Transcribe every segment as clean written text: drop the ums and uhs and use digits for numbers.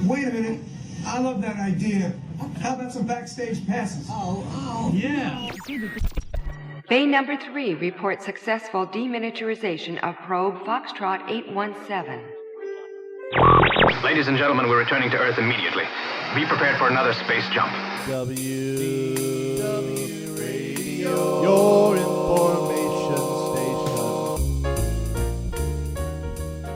Wait a minute. I love that idea. How about some backstage passes? Oh. Yeah. Bay number 3 reports successful deminiaturization of probe Foxtrot 817. Ladies and gentlemen, we're returning to Earth immediately. Be prepared for another space jump. WDW Radio, your information station.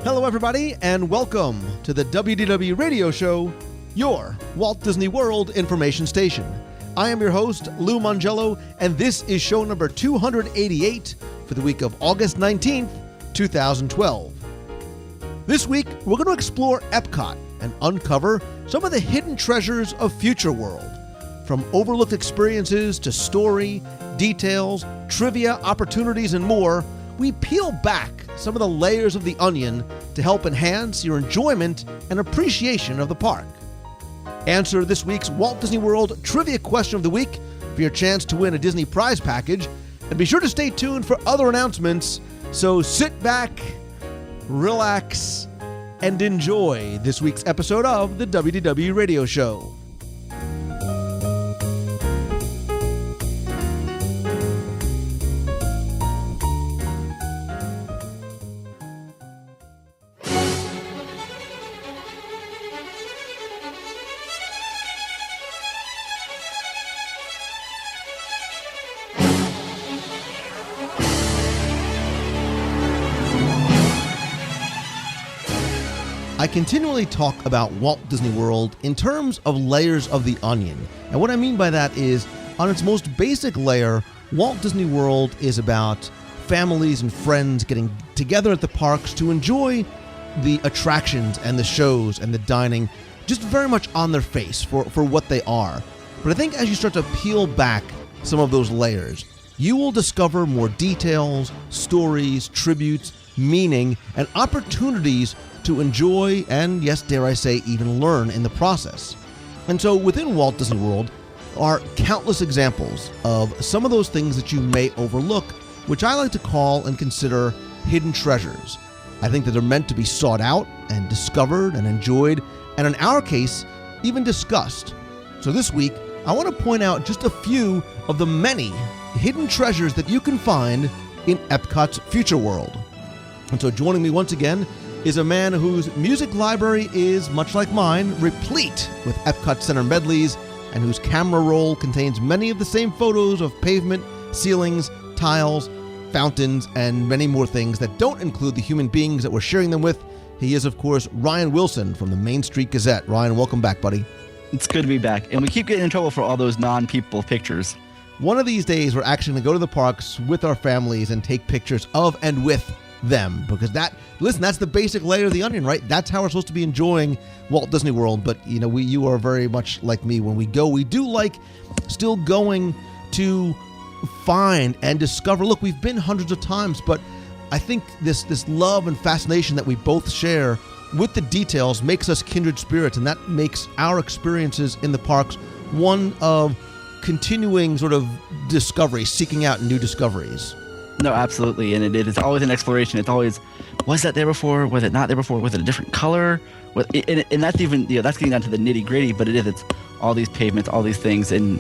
Hello, everybody, and welcome to the WDW Radio Show, your Walt Disney World information station. I am your host, Lou Mongello, and this is show number 288 for the week of August 19th, 2012. This week, we're going to explore Epcot and uncover some of the hidden treasures of Future World. From overlooked experiences to story, details, trivia, opportunities, and more, we peel back some of the layers of the onion to help enhance your enjoyment and appreciation of the park. Answer this week's Walt Disney World Trivia Question of the Week for your chance to win a Disney prize package. And be sure to stay tuned for other announcements. So sit back, relax, and enjoy this week's episode of the WDW Radio Show. I continually talk about Walt Disney World in terms of layers of the onion. And what I mean by that is, on its most basic layer, Walt Disney World is about families and friends getting together at the parks to enjoy the attractions and the shows and the dining just very much on their face for what they are. But I think as you start to peel back some of those layers, you will discover more details, stories, tributes, meaning, and opportunities to enjoy and, yes, dare I say, even learn in the process. And so within Walt Disney World are countless examples of some of those things that you may overlook, which I like to call and consider hidden treasures. I think that they're meant to be sought out and discovered and enjoyed, and in our case, even discussed. So this week, I want to point out just a few of the many hidden treasures that you can find in Epcot's Future World. And so joining me once again is a man whose music library is, much like mine, replete with Epcot Center medleys, and whose camera roll contains many of the same photos of pavement, ceilings, tiles, fountains, and many more things that don't include the human beings that we're sharing them with. He is, of course, Ryan Wilson from the Main Street Gazette. Ryan, welcome back, buddy. It's good to be back, and we keep getting in trouble for all those non-people pictures. One of these days, we're actually going to go to the parks with our families and take pictures of and with them, because that's the basic layer of the onion, right? That's how we're supposed to be enjoying Walt Disney World. But you are very much like me. When we go, we do like still going to find and discover. Look, we've been hundreds of times, but I think this love and fascination that we both share with the details makes us kindred spirits, and that makes our experiences in the parks one of continuing sort of discovery, seeking out new discoveries. No, absolutely, and it is always an exploration. It's always, was that there before? Was it not there before? Was it a different color? And that's even, that's getting down to the nitty gritty. But it's all these pavements, all these things, and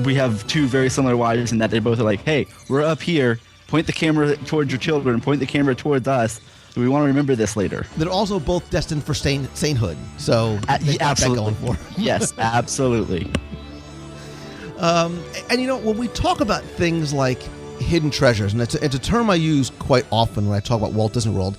we have two very similar wives in that they both are like, hey, we're up here. Point the camera towards your children. Point the camera towards us. So we want to remember this later. They're also both destined for sainthood. So they got that going for. Yes, absolutely. And when we talk about things like hidden treasures, and it's a term I use quite often when I talk about Walt Disney World,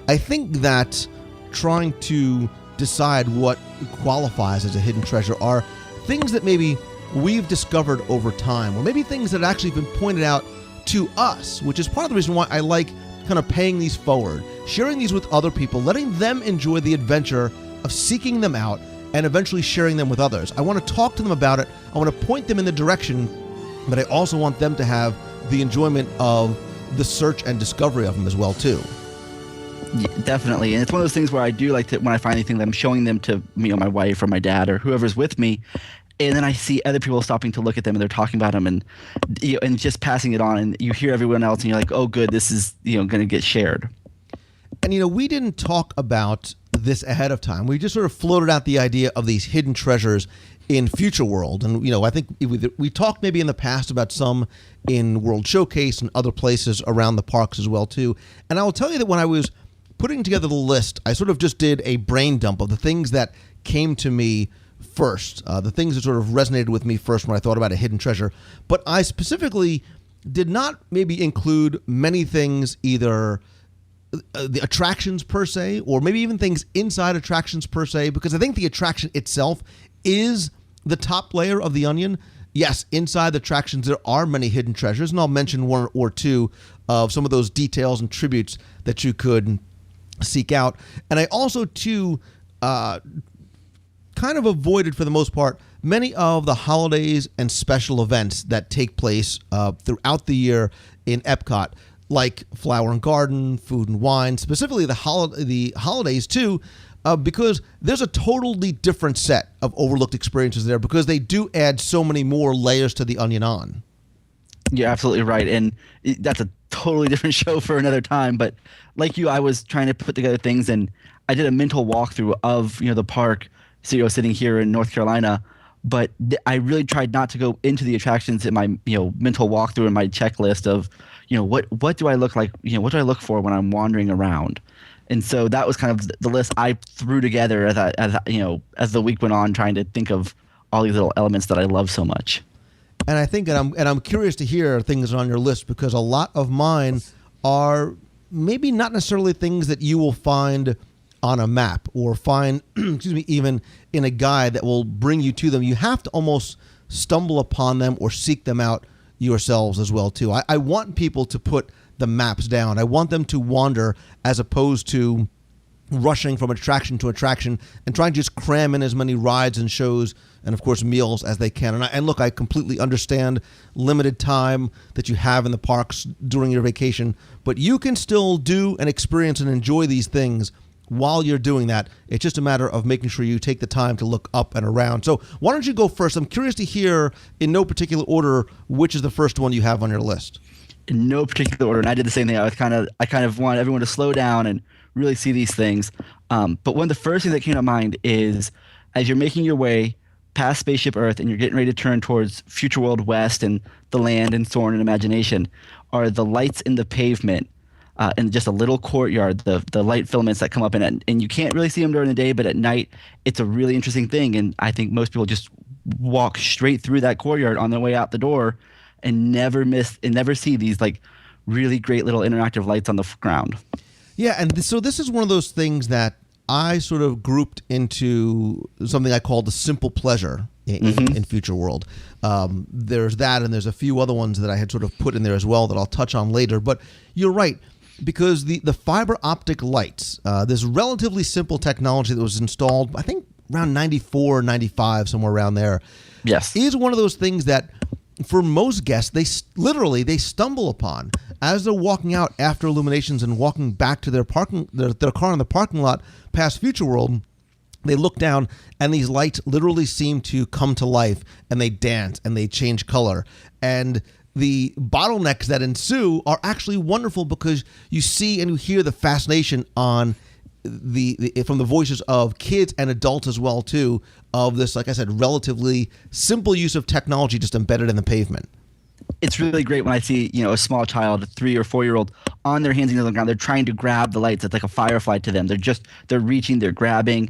I think that trying to decide what qualifies as a hidden treasure are things that maybe we've discovered over time, or maybe things that have actually been pointed out to us, which is part of the reason why I like kind of paying these forward, sharing these with other people, letting them enjoy the adventure of seeking them out and eventually sharing them with others. I want to talk to them about it. I want to point them in the direction, but I also want them to have the enjoyment of the search and discovery of them as well, too. Yeah, definitely. And it's one of those things where I do like to, when I find anything, that I'm showing them to my wife or my dad or whoever's with me, and then I see other people stopping to look at them and they're talking about them, and and just passing it on, and you hear everyone else and you're like, oh good, this is going to get shared. And we didn't talk about this ahead of time. We just sort of floated out the idea of these hidden treasures in Future World. And, I think we talked maybe in the past about some in World Showcase and other places around the parks as well, too. And I will tell you that when I was putting together the list, I sort of just did a brain dump of the things that came to me first, the things that sort of resonated with me first when I thought about a hidden treasure. But I specifically did not maybe include many things, either the attractions per se, or maybe even things inside attractions per se, because I think the attraction itself is the top layer of the onion. Yes, inside the attractions there are many hidden treasures, and I'll mention one or two of some of those details and tributes that you could seek out. And I also, too, kind of avoided, for the most part, many of the holidays and special events that take place throughout the year in Epcot, like Flower and Garden, Food and Wine, specifically the holidays too, because there's a totally different set of overlooked experiences there, because they do add so many more layers to the onion on. You're absolutely right, and that's a totally different show for another time. But like you, I was trying to put together things, and I did a mental walkthrough of the park, sitting here in North Carolina. But I really tried not to go into the attractions in my mental walkthrough and my checklist of what do I look like, what do I look for when I'm wandering around. And so that was kind of the list I threw together as the week went on, trying to think of all these little elements that I love so much. And I think, and I'm curious to hear things on your list, because a lot of mine are maybe not necessarily things that you will find on a map or find, even in a guide that will bring you to them. You have to almost stumble upon them or seek them out yourselves as well, too. I want people to put the maps down. I want them to wander, as opposed to rushing from attraction to attraction and trying to just cram in as many rides and shows and, of course, meals as they can. And look, I completely understand limited time that you have in the parks during your vacation, but you can still do and experience and enjoy these things while you're doing that. It's just a matter of making sure you take the time to look up and around. So why don't you go first? I'm curious to hear, in no particular order, which is the first one you have on your list. In no particular order, and I did the same thing. I kind of want everyone to slow down and really see these things. But one of the first things that came to mind is, as you're making your way past Spaceship Earth and you're getting ready to turn towards Future World West and the Land and Soarin' and Imagination, are the lights in the pavement in just a little courtyard, the light filaments that come up in it. And you can't really see them during the day, but at night it's a really interesting thing. And I think most people just walk straight through that courtyard on their way out the door and never see these like really great little interactive lights on the ground. Yeah, and so this is one of those things that I sort of grouped into something I call the simple pleasure in Future World. There's that, and there's a few other ones that I had sort of put in there as well that I'll touch on later. But you're right, because the fiber optic lights, this relatively simple technology that was installed, I think around 94, 95, somewhere around there, yes, is one of those things that for most guests, they stumble upon as they're walking out after illuminations and walking back to their car in the parking lot past Future World. They look down, and these lights literally seem to come to life, and they dance, and they change color. And the bottlenecks that ensue are actually wonderful, because you see and you hear the fascination on from the voices of kids and adults as well, too, of this, like I said, relatively simple use of technology just embedded in the pavement. It's really great when I see, a small child, a 3 or 4 year old, on their hands and knees on the ground. They're trying to grab the lights. It's like a firefly to them. They're reaching, they're grabbing,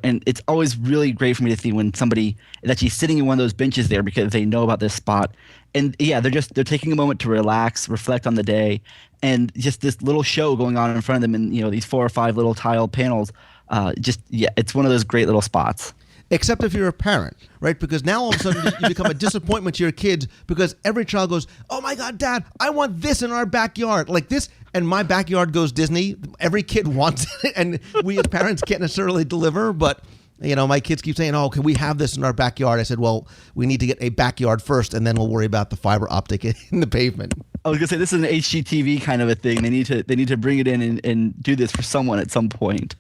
and it's always really great for me to see when somebody is actually sitting in one of those benches there because they know about this spot. And yeah, they're taking a moment to relax, reflect on the day, and just this little show going on in front of them in, these 4 or 5 little tile panels. It's one of those great little spots. Except if you're a parent, right? Because now all of a sudden you become a disappointment to your kids, because every child goes, "Oh my God, Dad, I want this in our backyard." Like this, and my backyard goes Disney. Every kid wants it, and we as parents can't necessarily deliver. But, my kids keep saying, "Oh, can we have this in our backyard?" I said, "Well, we need to get a backyard first, and then we'll worry about the fiber optic in the pavement." I was gonna say, this is an HGTV kind of a thing. They need to bring it in and do this for someone at some point.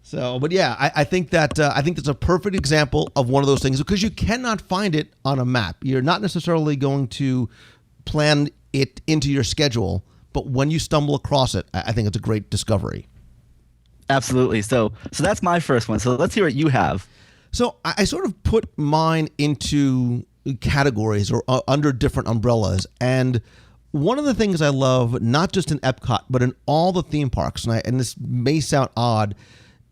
So, but yeah, I think that's a perfect example of one of those things, because you cannot find it on a map. You're not necessarily going to plan it into your schedule, but when you stumble across it, I think it's a great discovery. Absolutely. So that's my first one. So let's hear what you have. So I sort of put mine into categories or under different umbrellas. And one of the things I love, not just in Epcot, but in all the theme parks, and this may sound odd,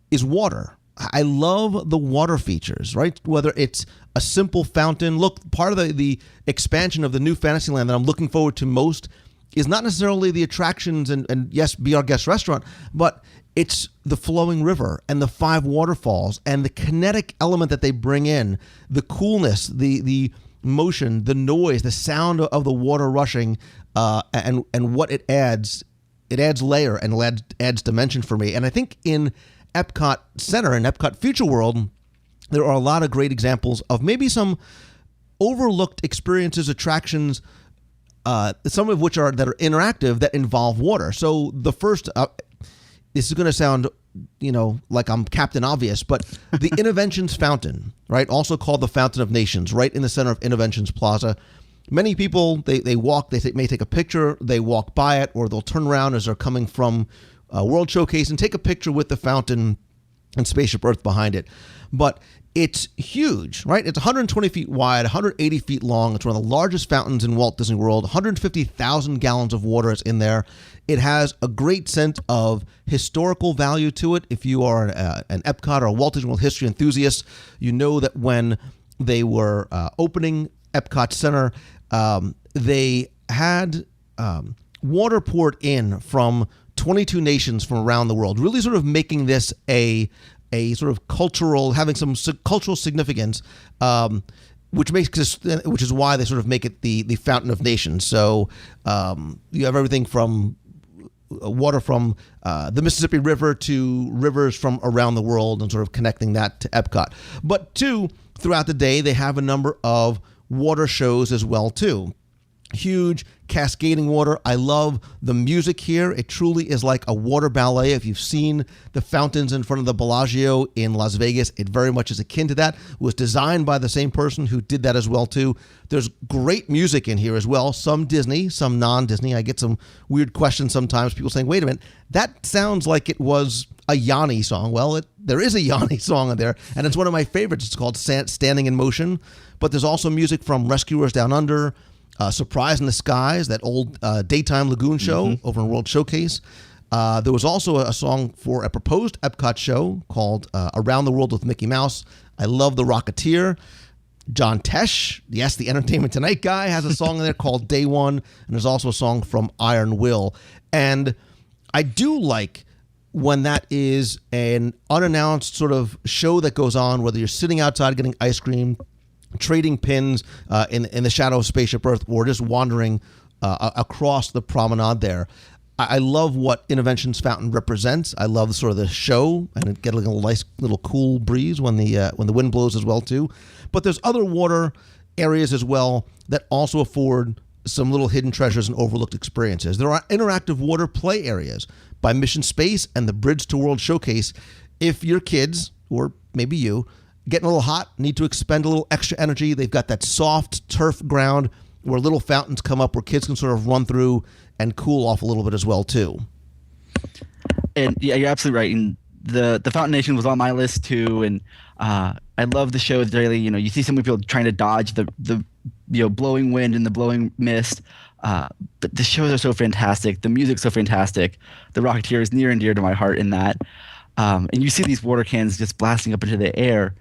is water. I love the water features, right? Whether it's a simple fountain. Look, part of the expansion of the new Fantasyland that I'm looking forward to most is not necessarily the attractions and yes, Be Our Guest restaurant, but it's the flowing river and the 5 waterfalls and the kinetic element that they bring in, the coolness, the motion, the noise, the sound of the water rushing, and what it adds. It adds layer and adds dimension for me. And I think in Epcot Center and Epcot Future World, there are a lot of great examples of maybe some overlooked experiences, attractions, some of which are interactive that involve water. So the first, this is going to sound, like I'm Captain Obvious, but the Interventions Fountain, right? Also called the Fountain of Nations, right in the center of Interventions Plaza. Many people, they walk, they may take a picture, they walk by it, or they'll turn around as they're coming from World Showcase and take a picture with the fountain and Spaceship Earth behind it. But it's huge, right? It's 120 feet wide, 180 feet long. It's one of the largest fountains in Walt Disney World. 150,000 gallons of water is in there. It has a great sense of historical value to it. If you are an Epcot or a Walt Disney World history enthusiast, you know that when they were opening Epcot Center, they had water poured in from 22 nations from around the world, really sort of making this a sort of cultural, having some cultural significance, which is why they sort of make it the Fountain of Nations. So you have everything from water from the Mississippi River to rivers from around the world and sort of connecting that to Epcot. But throughout the day, they have a number of water shows as well too. Huge cascading water. I love the music here. It truly is like a water ballet. If you've seen the fountains in front of the Bellagio in Las Vegas, it very much is akin to that. It was designed by the same person who did that as well too. There's great music in here as well. Some Disney, some non-Disney. I get some weird questions sometimes. People saying, wait a minute, that sounds like it was a Yanni song. Well, there is a Yanni song in there, and it's one of my favorites. It's called Standing in Motion. But there's also music from Rescuers Down Under, Surprise in the Skies, that old daytime lagoon show over in World Showcase. There was also a song for a proposed Epcot show called Around the World with Mickey Mouse. I love The Rocketeer. John Tesh, yes, the Entertainment Tonight guy, has a song in there called Day One. And there's also a song from Iron Will. And I do like when that is an unannounced sort of show that goes on, whether you're sitting outside getting ice cream, trading pins in the shadow of Spaceship Earth, or just wandering across the promenade there. I love what Interventions Fountain represents. I love sort of the show, and it gets a nice little cool breeze when the wind blows as well too. But there's other water areas as well that also afford some little hidden treasures and overlooked experiences. There are interactive water play areas by Mission Space and the Bridge to World Showcase. If your kids, or maybe you, getting a little hot, need to expend a little extra energy, they've got that soft turf ground where little fountains come up where kids can sort of run through and cool off a little bit as well too. And yeah, you're absolutely right. And the Fountain Nation was on my list too. And I love the show daily. You see so many people trying to dodge the blowing wind and the blowing mist. But the shows are so fantastic. The music's so fantastic. The Rocketeer is near and dear to my heart in that. And you see these water cannons just blasting up into the air.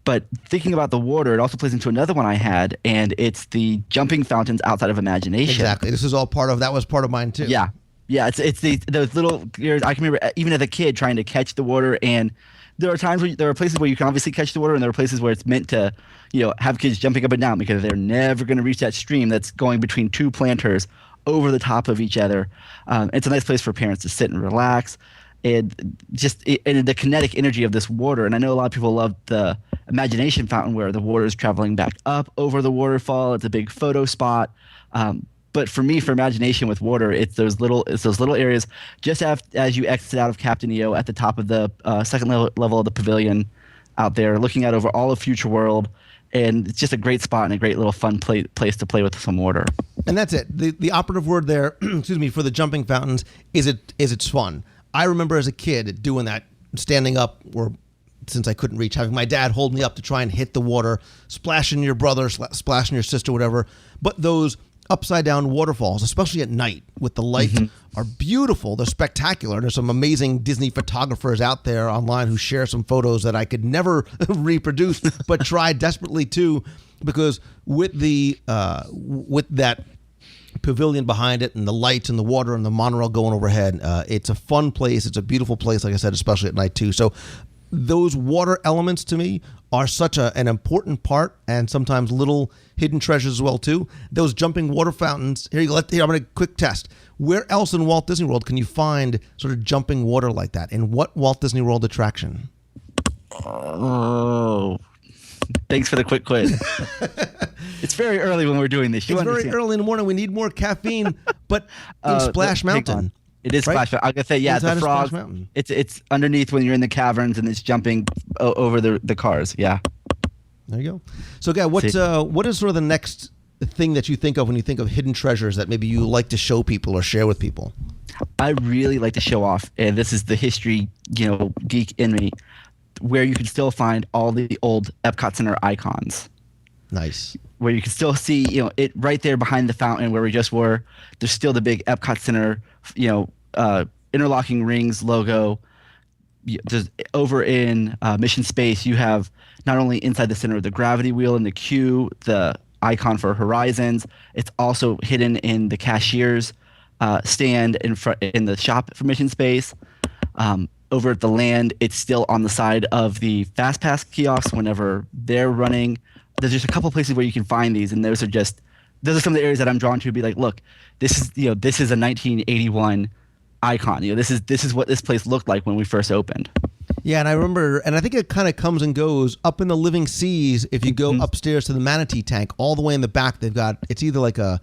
But thinking about the water, it also plays into another one I had, and it's the jumping fountains outside of Imagination. Exactly. This is all that was part of mine too. Yeah. It's those little. I can remember even as a kid trying to catch the water, and there are places where you can obviously catch the water, and there are places where it's meant to, have kids jumping up and down because they're never going to reach that stream that's going between two planters over the top of each other. It's a nice place for parents to sit and relax. And the kinetic energy of this water. And I know a lot of people love the Imagination Fountain where the water is traveling back up over the waterfall. It's a big photo spot. But for me, for Imagination with water, it's those little areas just as you exit out of Captain EO at the top of the second level of the pavilion out there, looking out over all of Future World. And it's just a great spot and a great little fun place to play with some water. And that's it. The operative word there, for the jumping fountains is it's fun. I remember as a kid doing that standing up, or since I couldn't reach, having my dad hold me up to try and hit the water, splashing your brother, splashing your sister, whatever. But those upside down waterfalls, especially at night with the light, are beautiful. They're spectacular. There's some amazing Disney photographers out there online who share some photos that I could never reproduce, but try desperately to, because with that pavilion behind it and the lights and the water and the monorail going overhead, it's a fun place. It's a beautiful place, like I said, especially at night too. So those water elements to me are such an important part, and sometimes little hidden treasures as well too. Those jumping water fountains. Here you go. I'm going to quick test. Where else in Walt Disney World can you find sort of jumping water like that? In what Walt Disney World attraction? Oh, thanks for the quick quiz. It's very early when we're doing this. It's very early in the morning. We need more caffeine. But in Splash Mountain. It is Splash Mountain. I'm going to say, yeah, Inside the frog. It's underneath when you're in the caverns and it's jumping over the cars. Yeah. There you go. So, Guy, what is sort of the next thing that you think of when you think of hidden treasures that maybe you like to show people or share with people? I really like to show off, and this is the history, geek in me, where you can still find all the old Epcot Center icons. Nice. Where you can still see, it right there behind the fountain where we just were. There's still the big Epcot Center, interlocking rings logo. Just over in Mission Space, you have not only inside the center of the gravity wheel and the queue, the icon for Horizons. It's also hidden in the cashier's stand in the shop for Mission Space. Over at the land, it's still on the side of the Fast Pass kiosks whenever they're running. There's just a couple places where you can find these, and those are some of the areas that I'm drawn to. Be like, look, this is a 1981 icon. This is what this place looked like when we first opened. Yeah, and I remember, and I think it kind of comes and goes up in the Living Seas. If you go upstairs to the manatee tank, all the way in the back, they've got, it's either like a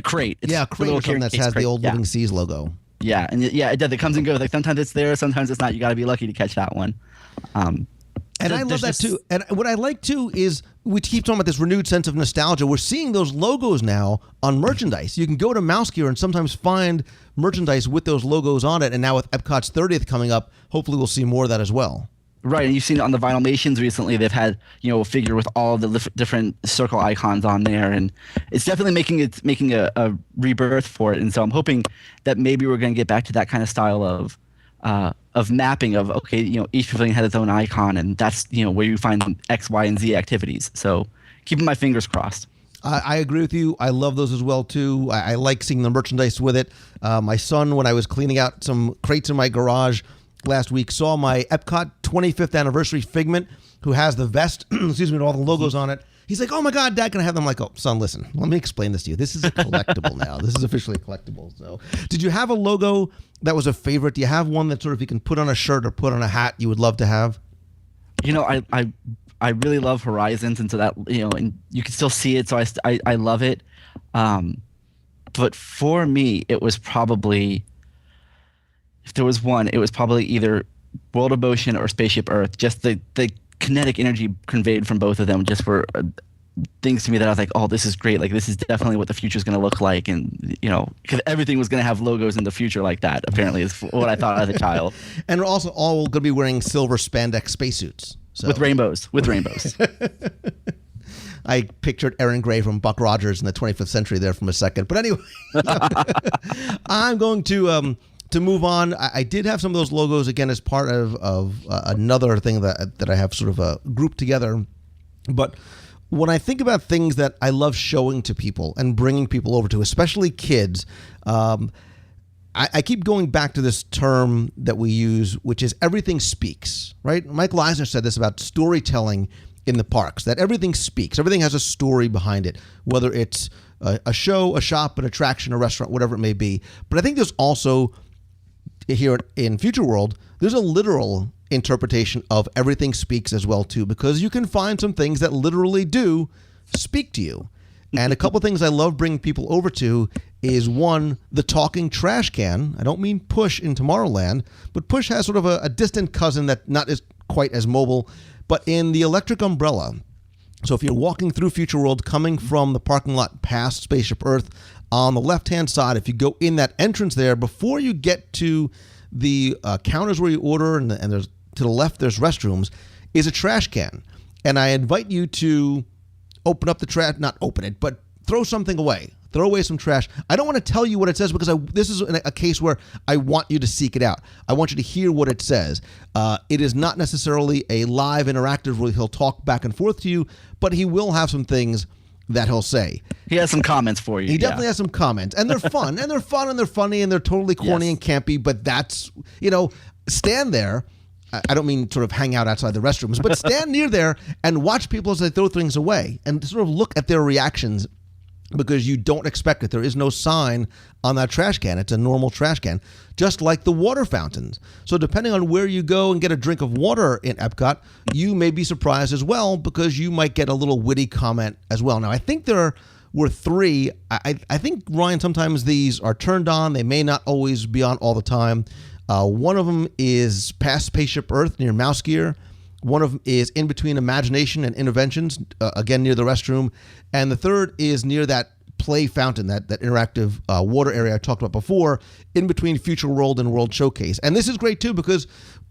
crate. A crate or something that has the old Living Seas logo. Yeah, and it does. It comes and goes. Like sometimes it's there, sometimes it's not. You got to be lucky to catch that one. And I love that too. And what I like too is we keep talking about this renewed sense of nostalgia. We're seeing those logos now on merchandise. You can go to Mouse Gear and sometimes find merchandise with those logos on it. And now with Epcot's 30th coming up, hopefully we'll see more of that as well. Right, and you've seen it on the Vinylmations recently. They've had a figure with all the different circle icons on there, and it's definitely making a rebirth for it. And so I'm hoping that maybe we're going to get back to that kind of style of mapping of each pavilion had its own icon, and that's where you find X, Y, and Z activities. So keeping my fingers crossed. I agree with you. I love those as well too. I like seeing the merchandise with it. My son, when I was cleaning out some crates in my garage last week, saw my Epcot 25th anniversary Figment, who has the vest, with all the logos on it. He's like, "Oh my God, Dad, can I have them?" I'm like, "Oh, son, listen, let me explain this to you. This is a collectible now. This is officially a collectible." So, did you have a logo that was a favorite? Do you have one that sort of you can put on a shirt or put on a hat you would love to have? I really love Horizons, and so that and you can still see it. So I love it. But for me, it was probably, if there was one, it was probably either World of Motion or Spaceship Earth. Just the kinetic energy conveyed from both of them just were things to me that I was like, oh, this is great. Like, this is definitely what the future is going to look like. And, because everything was going to have logos in the future like that, apparently, is what I thought as a child. And we're also all going to be wearing silver spandex spacesuits. So. With rainbows. I pictured Aaron Gray from Buck Rogers in the 25th century there from a second. But anyway, I'm going to move on. I did have some of those logos again as part of another thing that I have sort of grouped together. But when I think about things that I love showing to people and bringing people over to, especially kids, I keep going back to this term that we use, which is everything speaks, right? Michael Eisner said this about storytelling in the parks, that everything speaks. Everything has a story behind it, whether it's a show, a shop, an attraction, a restaurant, whatever it may be. But I think there's also, here in Future World, there's a literal interpretation of everything speaks as well, too, because you can find some things that literally do speak to you. And a couple of things I love bringing people over to is, one, the talking trash can. I don't mean Push in Tomorrowland, but Push has sort of a distant cousin that not is quite as mobile, but in the electric umbrella. So if you're walking through Future World coming from the parking lot past Spaceship Earth, on the left-hand side, if you go in that entrance there, before you get to the counters where you order, and there's to the left there's restrooms, is a trash can. And I invite you to open up the trash, not open it, but throw something away. Throw away some trash. I don't want to tell you what it says because this is a case where I want you to seek it out. I want you to hear what it says. It is not necessarily a live interactive where he'll talk back and forth to you, but he will have some things that he'll say. He has some comments for you. He definitely has some comments, and they're fun, and they're fun, and they're funny, and they're totally corny and campy, but that's, stand there. I don't mean sort of hang out outside the restrooms, but stand near there and watch people as they throw things away and sort of look at their reactions, because you don't expect it. There is no sign on that trash can. It's a normal trash can, just like the water fountains. So depending on where you go and get a drink of water in Epcot, you may be surprised as well, because you might get a little witty comment as well. Now, I think there were 3. I think, Ryan, sometimes these are turned on. They may not always be on all the time. One of them is past Spaceship Earth near Mouse Gear. One of them is in between Imagination and Interventions, again near the restroom. And the third is near that play fountain, that interactive water area I talked about before, in between Future World and World Showcase. And this is great too, because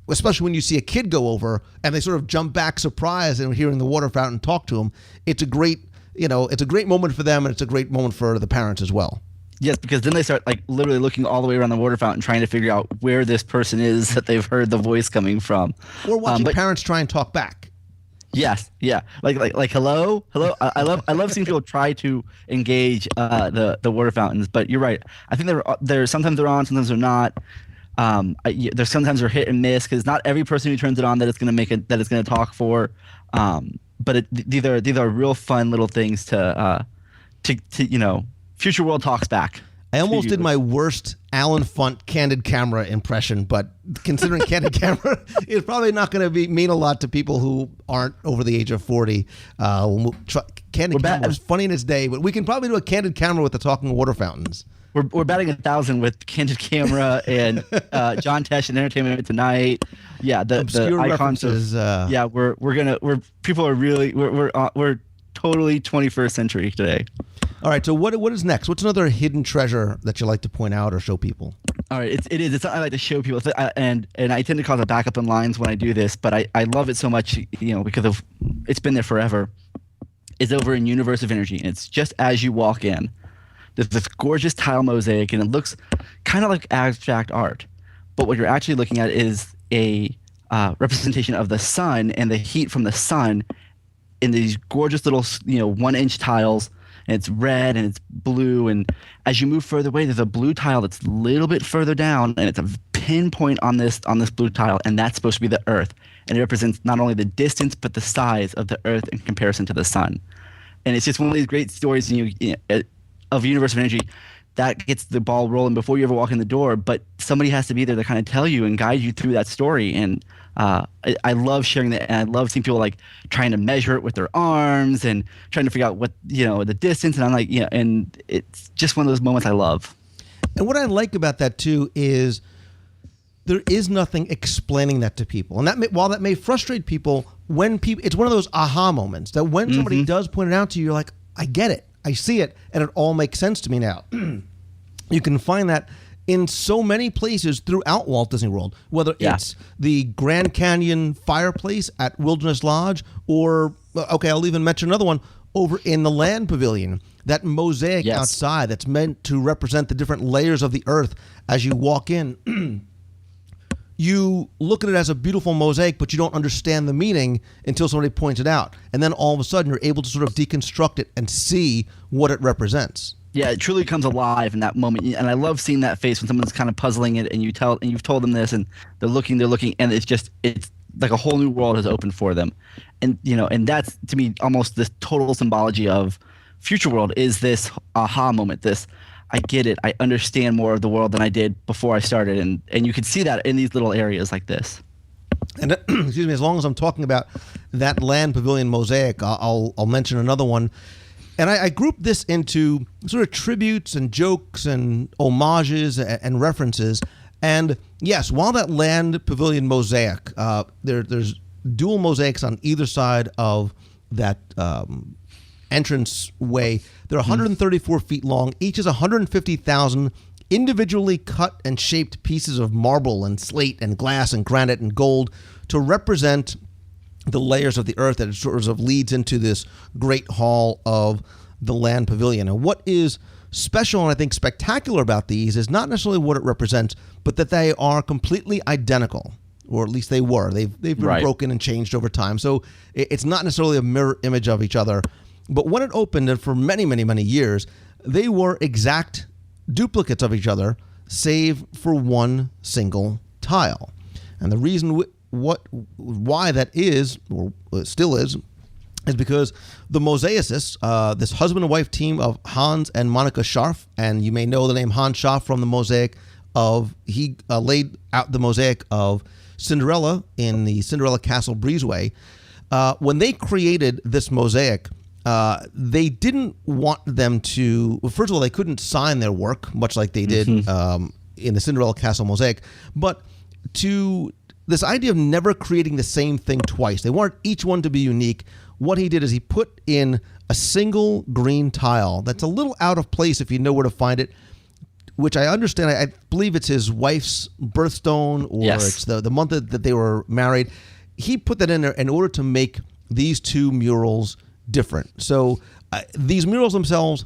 especially when you see a kid go over and they sort of jump back surprised and hearing the water fountain talk to them, it's a great moment for them, and it's a great moment for the parents as well. Yes, because then they start literally looking all the way around the water fountain, trying to figure out where this person is that they've heard the voice coming from. Or watching parents try and talk back. Yes, yeah, like hello. I love seeing people try to engage the water fountains. But you're right. I think they're sometimes they're on, sometimes they're not. There's sometimes they're hit and miss, because not every person who turns it on that it's going to talk for. But these are real fun little things to Future World talks back. I almost did my worst Alan Funt candid camera impression, but considering candid camera is probably not going to mean a lot to people who aren't over the age of 40. Candid camera was funny in its day, but we can probably do a candid camera with the talking water fountains. We're batting 1,000 with candid camera and John Tesh and Entertainment Tonight. Yeah, the icons references. We're totally 21st century today. All right, so what is next? What's another hidden treasure that you like to point out or show people? All right, it's something I like to show people, and I tend to cause a backup in lines when I do this, but I love it so much, because it's been there forever. It's over in Universe of Energy, and it's just as you walk in. There's this gorgeous tile mosaic, and it looks kind of like abstract art, but what you're actually looking at is a representation of the sun and the heat from the sun in these gorgeous little 1-inch tiles. And it's red and it's blue, and as you move further away, there's a blue tile that's a little bit further down, and it's a pinpoint on this blue tile, and that's supposed to be the Earth, and it represents not only the distance but the size of the Earth in comparison to the sun. And it's just one of these great stories of Universe of Energy that gets the ball rolling before you ever walk in the door, but somebody has to be there to kind of tell you and guide you through that story. And I love sharing that, and I love seeing people trying to measure it with their arms and trying to figure out what the distance. And I'm like, and it's just one of those moments I love. And what I like about that too is there is nothing explaining that to people, and while that may frustrate people, it's one of those aha moments that when somebody does point it out to you, you're like, I get it, I see it, and it all makes sense to me now. You can find that in so many places throughout Walt Disney World, whether it's the Grand Canyon fireplace at Wilderness Lodge, or, I'll even mention another one, over in the Land Pavilion, that mosaic outside that's meant to represent the different layers of the Earth as you walk in. You look at it as a beautiful mosaic, but you don't understand the meaning until somebody points it out. And then all of a sudden, you're able to sort of deconstruct it and see what it represents. Yeah, it truly comes alive in that moment, and I love seeing that face when someone's kind of puzzling it, and you've told them this, and they're looking, and it's like a whole new world has opened for them, and and that's to me almost this total symbology of Future World is this aha moment, this I get it, I understand more of the world than I did before I started, and you can see that in these little areas like this. And excuse me, as long as I'm talking about that Land Pavilion mosaic, I'll mention another one. And I grouped this into sort of tributes and jokes and homages and references. And yes, while that Land Pavilion mosaic, there's dual mosaics on either side of that entrance way. They're 134 feet long. Each is 150,000 individually cut and shaped pieces of marble and slate and glass and granite and gold to represent the layers of the earth that sort of leads into this great hall of the land pavilion. And what is special and I think spectacular about these is not necessarily what it represents, but that they are completely identical, or at least they were. They've been broken and changed over time. So it's not necessarily a mirror image of each other. But when it opened, and for many, many, many years, they were exact duplicates of each other, save for one single tile. And the reason why that is, or still is because the mosaicists, this husband and wife team of Hans and Monica Scharf, and you may know the name Hans Scharf from the mosaic he laid out the mosaic of Cinderella in the Cinderella Castle breezeway. When they created this mosaic, they didn't want them to, well, first of all, they couldn't sign their work, much like they did in the Cinderella Castle mosaic, but to this idea of never creating the same thing twice. They wanted each one to be unique. What he did is he put in a single green tile that's a little out of place if you know where to find it, which I understand. I believe it's his wife's birthstone, or it's the month that they were married. He put that in there in order to make these two murals different. So these murals themselves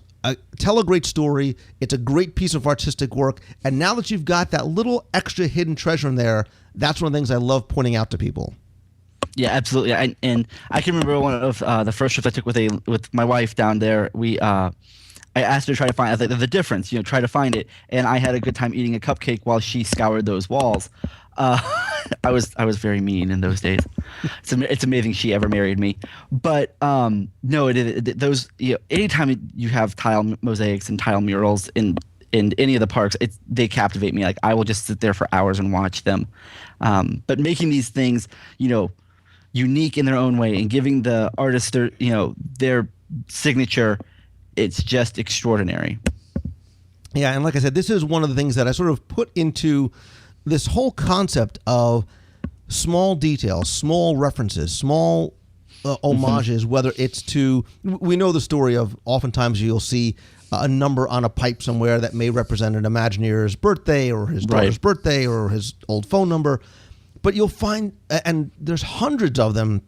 tell a great story. It's a great piece of artistic work. And now that you've got that little extra hidden treasure in there, that's one of the things I love pointing out to people. Yeah, absolutely. And I can remember one of the first trips I took with my wife down there. I asked her to try to find the difference, try to find it. And I had a good time eating a cupcake while she scoured those walls. I was very mean in those days. It's amazing she ever married me. But no, those anytime you have tile mosaics and tile murals in any of the parks, they captivate me. Like, I will just sit there for hours and watch them. But making these things, unique in their own way and giving the artist their signature, it's just extraordinary. Yeah, and like I said, this is one of the things that I sort of put into this whole concept of small details, small references, small homages, whether it's to, we know the story of oftentimes you'll see a number on a pipe somewhere that may represent an Imagineer's birthday or his daughter's birthday or his old phone number. But you'll find, and there's hundreds of them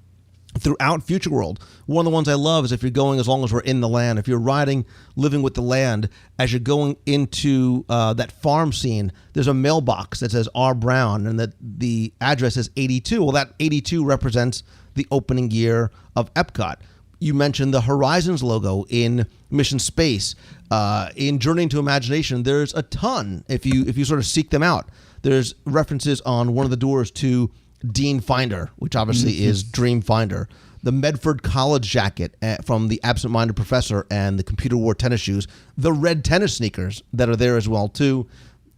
throughout Future World. One of the ones I love is if you're going, as long as we're in the land, if you're riding, living with the land, as you're going into that farm scene, there's a mailbox that says R. Brown, and that the address is 82. Well, that 82 represents the opening year of Epcot. You mentioned the Horizons logo in Mission Space. In Journey into Imagination, there's a ton, if you sort of seek them out. There's references on one of the doors to Dean Finder, which obviously is Dream Finder. The Medford College jacket from The Absent-Minded Professor and the Computer Wore tennis shoes. The red tennis sneakers that are there as well, too.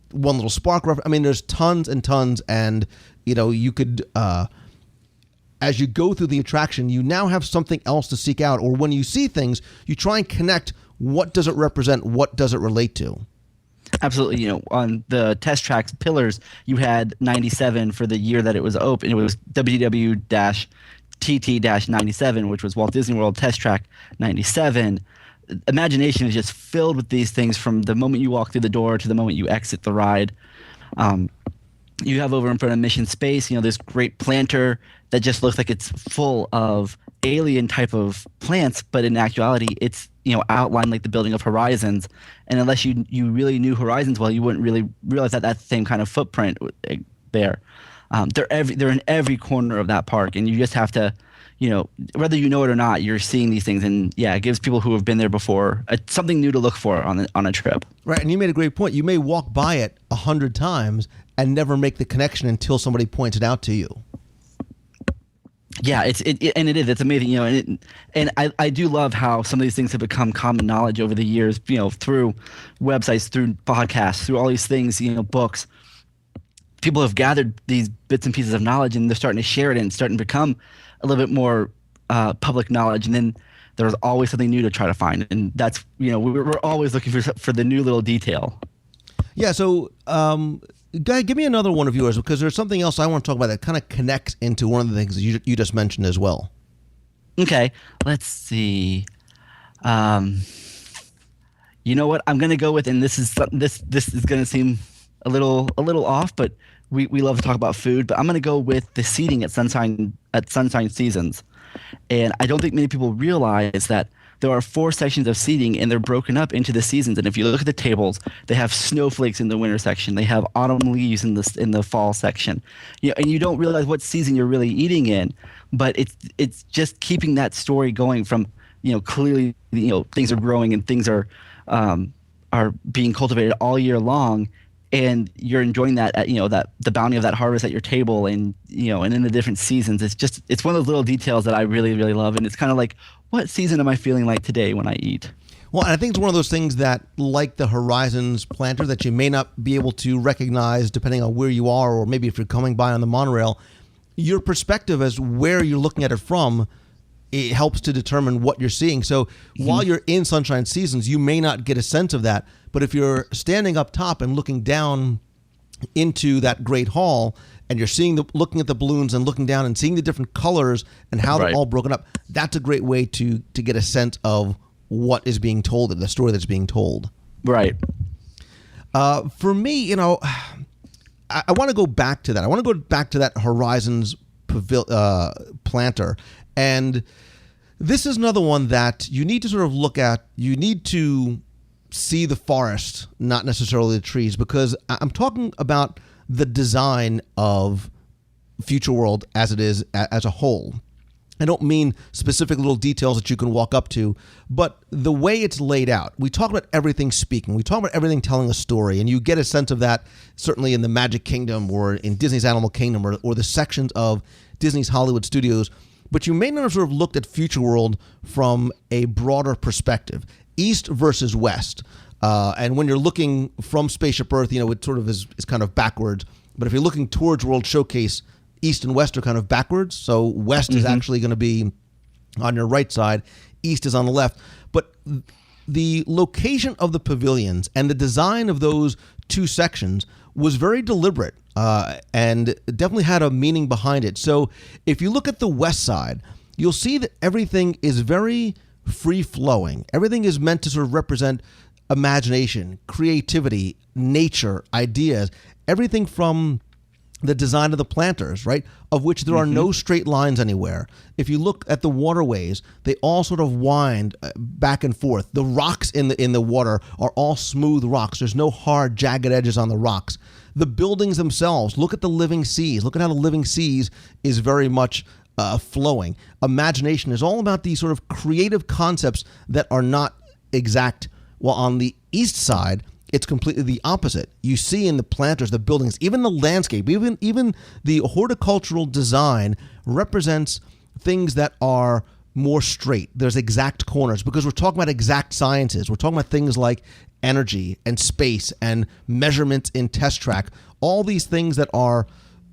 One little spark reference. I mean, there's tons and tons, and, you could... as you go through the attraction, you now have something else to seek out. Or when you see things, you try and connect, what does it represent? What does it relate to? Absolutely. On the test tracks pillars, you had 97 for the year that it was open. It was WDW-TT-97, which was Walt Disney World Test Track 97. Imagination is just filled with these things from the moment you walk through the door to the moment you exit the ride. You have over in front of Mission Space, this great planter that just looks like it's full of alien type of plants, but in actuality, it's outlined like the building of Horizons. And unless you really knew Horizons well, you wouldn't really realize that that's the same kind of footprint there. They're in every corner of that park, and you just have to, whether you know it or not, you're seeing these things, and yeah, it gives people who have been there before something new to look for on a trip. Right, and you made a great point. You may walk by it 100 times and never make the connection until somebody points it out to you. Yeah, it's amazing, and I do love how some of these things have become common knowledge over the years, through websites, through podcasts, through all these things, books. People have gathered these bits and pieces of knowledge, and they're starting to share it, and it's starting to become a little bit more public knowledge. And then there's always something new to try to find, and that's we're always looking for the new little detail. Yeah. So, Guy, give me another one of yours, because there's something else I want to talk about that kind of connects into one of the things that you just mentioned as well. Okay, let's see. You know what? I'm gonna go with, and this is gonna seem a little off, but we love to talk about food. But I'm gonna go with the seating at Sunshine Seasons, and I don't think many people realize that there are 4 sections of seating, and they're broken up into the seasons. And if you look at the tables, they have snowflakes in the winter section, they have autumn leaves in the fall section. And you don't realize what season you're really eating in, but it's just keeping that story going from clearly things are growing and things are being cultivated all year long, and you're enjoying that that the bounty of that harvest at your table, and and in the different seasons. It's one of those little details that I really, really love, and it's kind of like, what season am I feeling like today when I eat? Well, and I think it's one of those things that, like the Horizons planter, that you may not be able to recognize depending on where you are, or maybe if you're coming by on the monorail. Your perspective as where you're looking at it from, it helps to determine what you're seeing. So while you're in Sunshine Seasons, you may not get a sense of that. But if you're standing up top and looking down into that great hall, and you're looking at the balloons and looking down and seeing the different colors and how they're all broken up, that's a great way to get a sense of what is being told, the story that's being told. Right. For me, I want to go back to that. I want to go back to that Horizons planter. And this is another one that you need to sort of look at. You need to see the forest, not necessarily the trees, because I'm talking about the design of Future World as it is as a whole. I don't mean specific little details that you can walk up to, but the way it's laid out. We talk about everything speaking. We talk about everything telling a story, and you get a sense of that certainly in the Magic Kingdom or in Disney's Animal Kingdom or the sections of Disney's Hollywood Studios. But you may not have sort of looked at Future World from a broader perspective, east versus west. And when you're looking from Spaceship Earth, it sort of is kind of backwards. But if you're looking towards World Showcase, east and west are kind of backwards. So west is actually going to be on your right side, east is on the left. But the location of the pavilions and the design of those 2 sections was very deliberate and definitely had a meaning behind it. So if you look at the west side, you'll see that everything is very free-flowing. Everything is meant to sort of represent imagination, creativity, nature, ideas, everything from the design of the planters, right, of which there are no straight lines anywhere. If you look at the waterways, they all sort of wind back and forth. The rocks in the water are all smooth rocks. There's no hard, jagged edges on the rocks. The buildings themselves, look at the living seas. Look at how the living seas is very much flowing. Imagination is all about these sort of creative concepts that are not exact. While on the east side, it's completely the opposite. You see in the planters, the buildings, even the landscape, even the horticultural design represents things that are more straight. There's exact corners because we're talking about exact sciences. We're talking about things like energy and space and measurements in test track. All these things that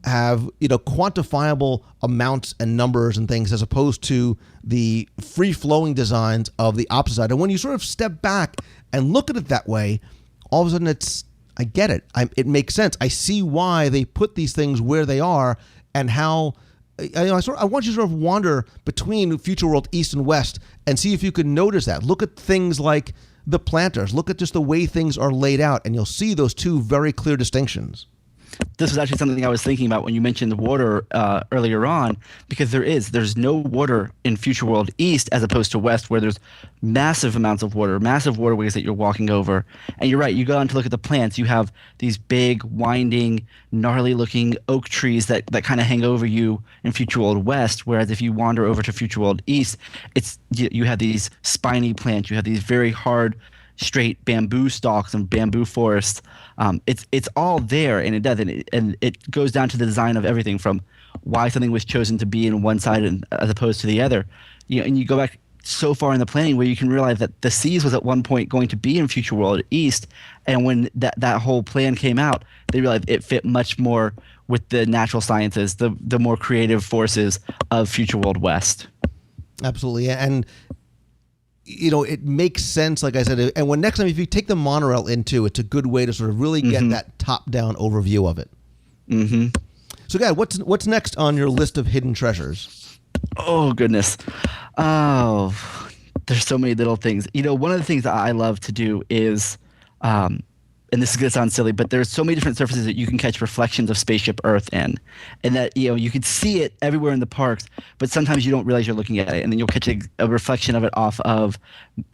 have quantifiable amounts and numbers and things, as opposed to the free-flowing designs of the opposite side. And when you sort of step back and look at it that way, all of a sudden I get it. It makes sense. I see why they put these things where they are, and how I want you to sort of wander between Future World East and West and see if you can notice that. Look at things like the planters. Look at just the way things are laid out, and you'll see those 2 very clear distinctions. This was actually something I was thinking about when you mentioned the water earlier on, because there's no water in Future World East as opposed to West, where there's massive amounts of water, massive waterways that you're walking over. And you're right, you go on to look at the plants, you have these big, winding, gnarly-looking oak trees that kind of hang over you in Future World West, whereas if you wander over to Future World East, you have these spiny plants, you have these very hard, straight bamboo stalks and bamboo forests. It's all there, and it does, and it goes down to the design of everything from why something was chosen to be in one side as opposed to the other. And you go back so far in the planning where you can realize that the seas was at one point going to be in Future World East, and when that whole plan came out, they realized it fit much more with the natural sciences, the more creative forces of Future World West. Absolutely, and it makes sense, like I said. And when next time, if you take the monorail into, it's a good way to sort of really get that top-down overview of it. Mm-hmm. So, guys, what's next on your list of hidden treasures? Oh, goodness. Oh, there's so many little things. One of the things that I love to do is, and this is going to sound silly, but there's so many different surfaces that you can catch reflections of Spaceship Earth in, and that you can see it everywhere in the parks, but sometimes you don't realize you're looking at it, and then you'll catch a reflection of it off of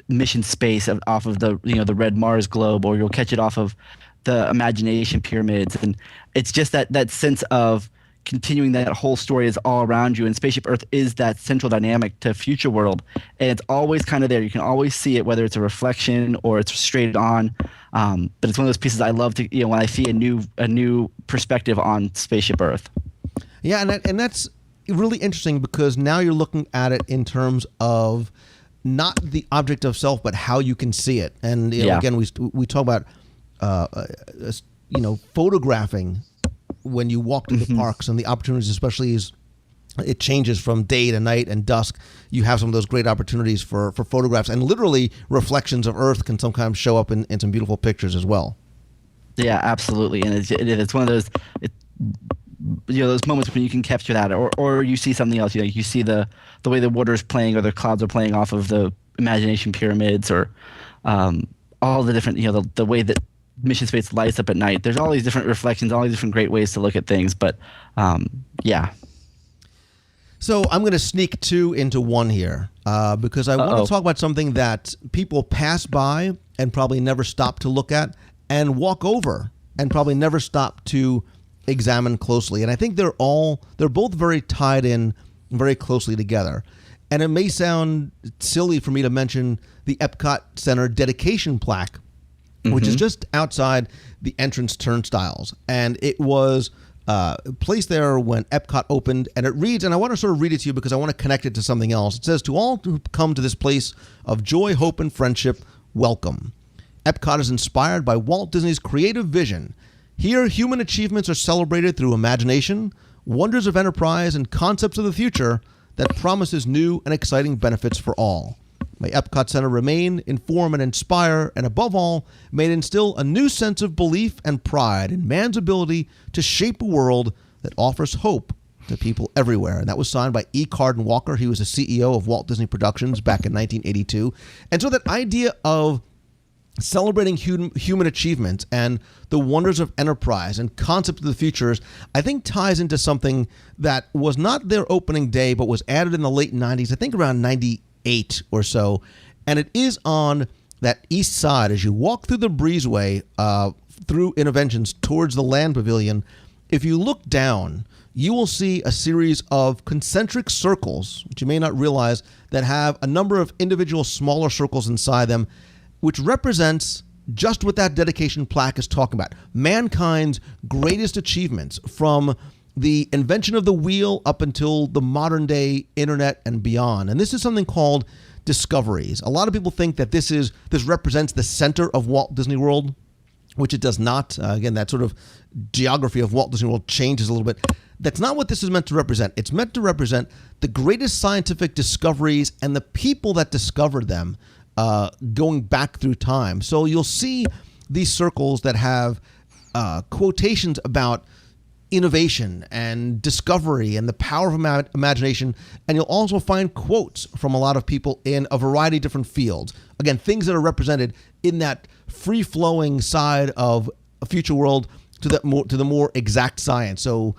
Mission Space, off of the the red Mars globe, or you'll catch it off of the Imagination pyramids, and it's just that sense of continuing that whole story is all around you, and Spaceship Earth is that central dynamic to Future World, and it's always kind of there. You can always see it, whether it's a reflection or it's straight on. But it's one of those pieces I love to, when I see a new perspective on Spaceship Earth. Yeah, and that's really interesting because now you're looking at it in terms of not the object of self, but how you can see it. And again, we talk about photographing when you walk to the parks, and the opportunities, especially as it changes from day to night and dusk, you have some of those great opportunities for photographs, and literally reflections of Earth can sometimes show up in some beautiful pictures as well. Yeah, absolutely. And it's one of those, those moments when you can capture that, or you see something else. You see the way the water is playing, or the clouds are playing off of the Imagination pyramids, or all the different, the way that Mission Space lights up at night. There's all these different reflections, all these different great ways to look at things. But yeah. So I'm going to sneak two into one here because I want to talk about something that people pass by and probably never stop to look at, and walk over and probably never stop to examine closely. And I think they're both very tied in very closely together. And it may sound silly for me to mention the Epcot Center dedication plaque, which is just outside the entrance turnstiles. And it was placed there when Epcot opened, and it reads, and I want to sort of read it to you because I want to connect it to something else. It says, "To all who come to this place of joy, hope, and friendship, welcome. Epcot is inspired by Walt Disney's creative vision. Here, human achievements are celebrated through imagination, wonders of enterprise, and concepts of the future that promises new and exciting benefits for all. May Epcot Center remain, inform, and inspire, and above all, may it instill a new sense of belief and pride in man's ability to shape a world that offers hope to people everywhere." And that was signed by E. Carden Walker. He was the CEO of Walt Disney Productions back in 1982. And so that idea of celebrating human achievements and the wonders of enterprise and concept of the futures, I think ties into something that was not their opening day, but was added in the late 90s, I think around 98 or so. And it is on that east side as you walk through the breezeway through Interventions towards the Land Pavilion. If you look down, you will see a series of concentric circles, which you may not realize, that have a number of individual smaller circles inside them, which represents just what that dedication plaque is talking about. Mankind's greatest achievements, from the invention of the wheel up until the modern day internet and beyond. And this is something called discoveries. A lot of people think that this represents the center of Walt Disney World, which it does not. Again, that sort of geography of Walt Disney World changes a little bit. That's not what this is meant to represent. It's meant to represent the greatest scientific discoveries and the people that discovered them, going back through time. So you'll see these circles that have quotations about innovation and discovery and the power of imagination, and you'll also find quotes from a lot of people in a variety of different fields. Again, things that are represented in that free-flowing side of a future world to the more exact science. So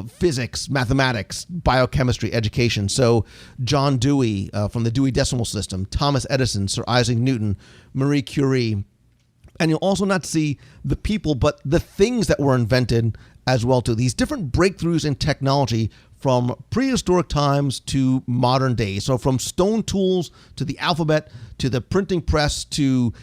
physics, mathematics, biochemistry, education. So John Dewey from the Dewey Decimal System, Thomas Edison, Sir Isaac Newton, Marie Curie. And you'll also not see the people, but the things that were invented as well too. These different breakthroughs in technology from prehistoric times to modern days. So from stone tools to the alphabet to the printing press to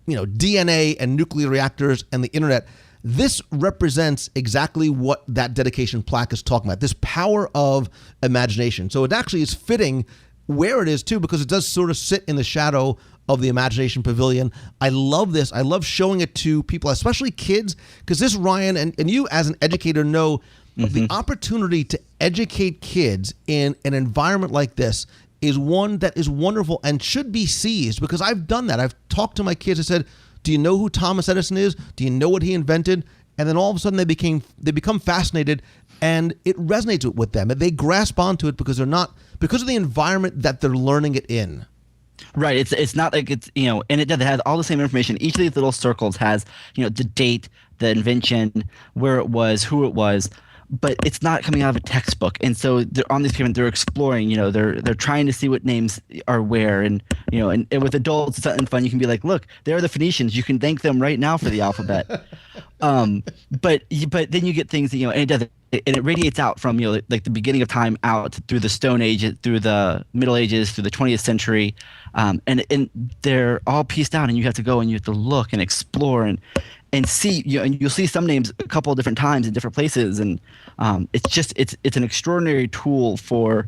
DNA and nuclear reactors and the internet. This represents exactly what that dedication plaque is talking about, this power of imagination. So it actually is fitting where it is, too, because it does sort of sit in the shadow of the Imagination Pavilion. I love this. I love showing it to people, especially kids, because this, Ryan, and you as an educator know the opportunity to educate kids in an environment like this is one that is wonderful and should be seized, because I've done that. I've talked to my kids. I said, do you know who Thomas Edison is? Do you know what he invented? And then all of a sudden they become fascinated, and it resonates with them. They grasp onto it because of the environment that they're learning it in. Right. It's not like it's, and it has all the same information. Each of these little circles has, the date, the invention, where it was, who it was, but it's not coming out of a textbook. And so they're on these payments, they're exploring, they're trying to see what names are where. And, and with adults, it's something fun. You can be like, look, there are the Phoenicians. You can thank them right now for the alphabet. But then you get things, and it does, and it radiates out from, like the beginning of time out through the Stone Age, through the Middle Ages, through the 20th century. And they're all pieced out, and you have to go and you have to look and explore and see, and you'll see some names a couple of different times in different places. And it's an extraordinary tool for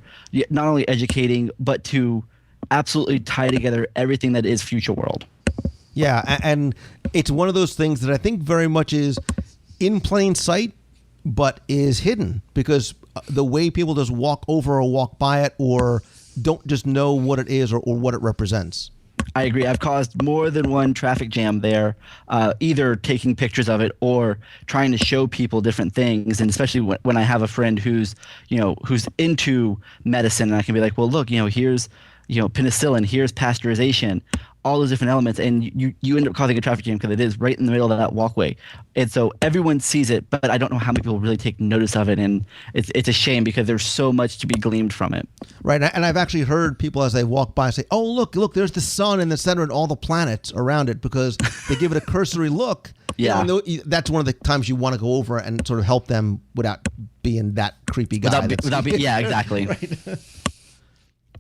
not only educating, but to absolutely tie together everything that is Future World. Yeah, and it's one of those things that I think very much is in plain sight, but is hidden because the way people just walk over or walk by it or don't just know what it is or what it represents. I agree. I've caused more than one traffic jam there, either taking pictures of it or trying to show people different things. And especially when I have a friend who's into medicine, and I can be like, well, look, here's, penicillin, here's pasteurization, all those different elements, and you end up causing a traffic jam because it is right in the middle of that walkway. And so everyone sees it, but I don't know how many people really take notice of it, and it's a shame because there's so much to be gleaned from it. Right, and I've actually heard people as they walk by say, oh, look, there's the sun in the center and all the planets around it, because they give it a cursory look. Yeah. That's one of the times you want to go over and sort of help them without being that creepy guy. Yeah, exactly. Right.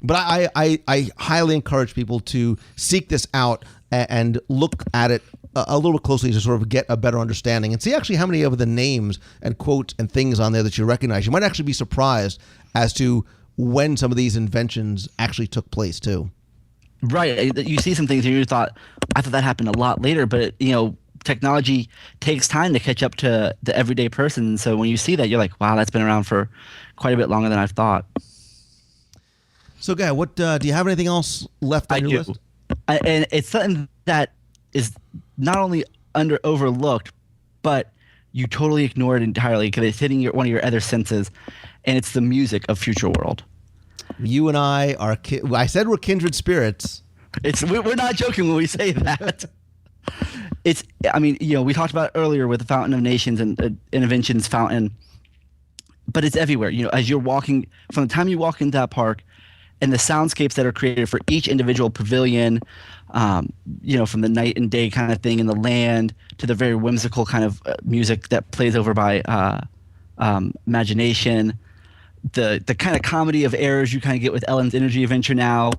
But I highly encourage people to seek this out and look at it a little closely to sort of get a better understanding and see actually how many of the names and quotes and things on there that you recognize. You might actually be surprised as to when some of these inventions actually took place too. Right. You see some things and you thought, I thought that happened a lot later, but technology takes time to catch up to the everyday person. So when you see that, you're like, wow, that's been around for quite a bit longer than I've thought. So, Guy, what do you have anything else left on your list? And it's something that is not only overlooked, but you totally ignore it entirely because it's hitting one of your other senses, and it's the music of Future World. You and I are. I said we're kindred spirits. We're not joking when we say that. We talked about it earlier with the Fountain of Nations and Inventions Fountain, but it's everywhere. As you're walking, from the time you walk into that park, and the soundscapes that are created for each individual pavilion, from the night and day kind of thing in the land to the very whimsical kind of music that plays over by imagination, the kind of comedy of errors you kind of get with Ellen's Energy Adventure now.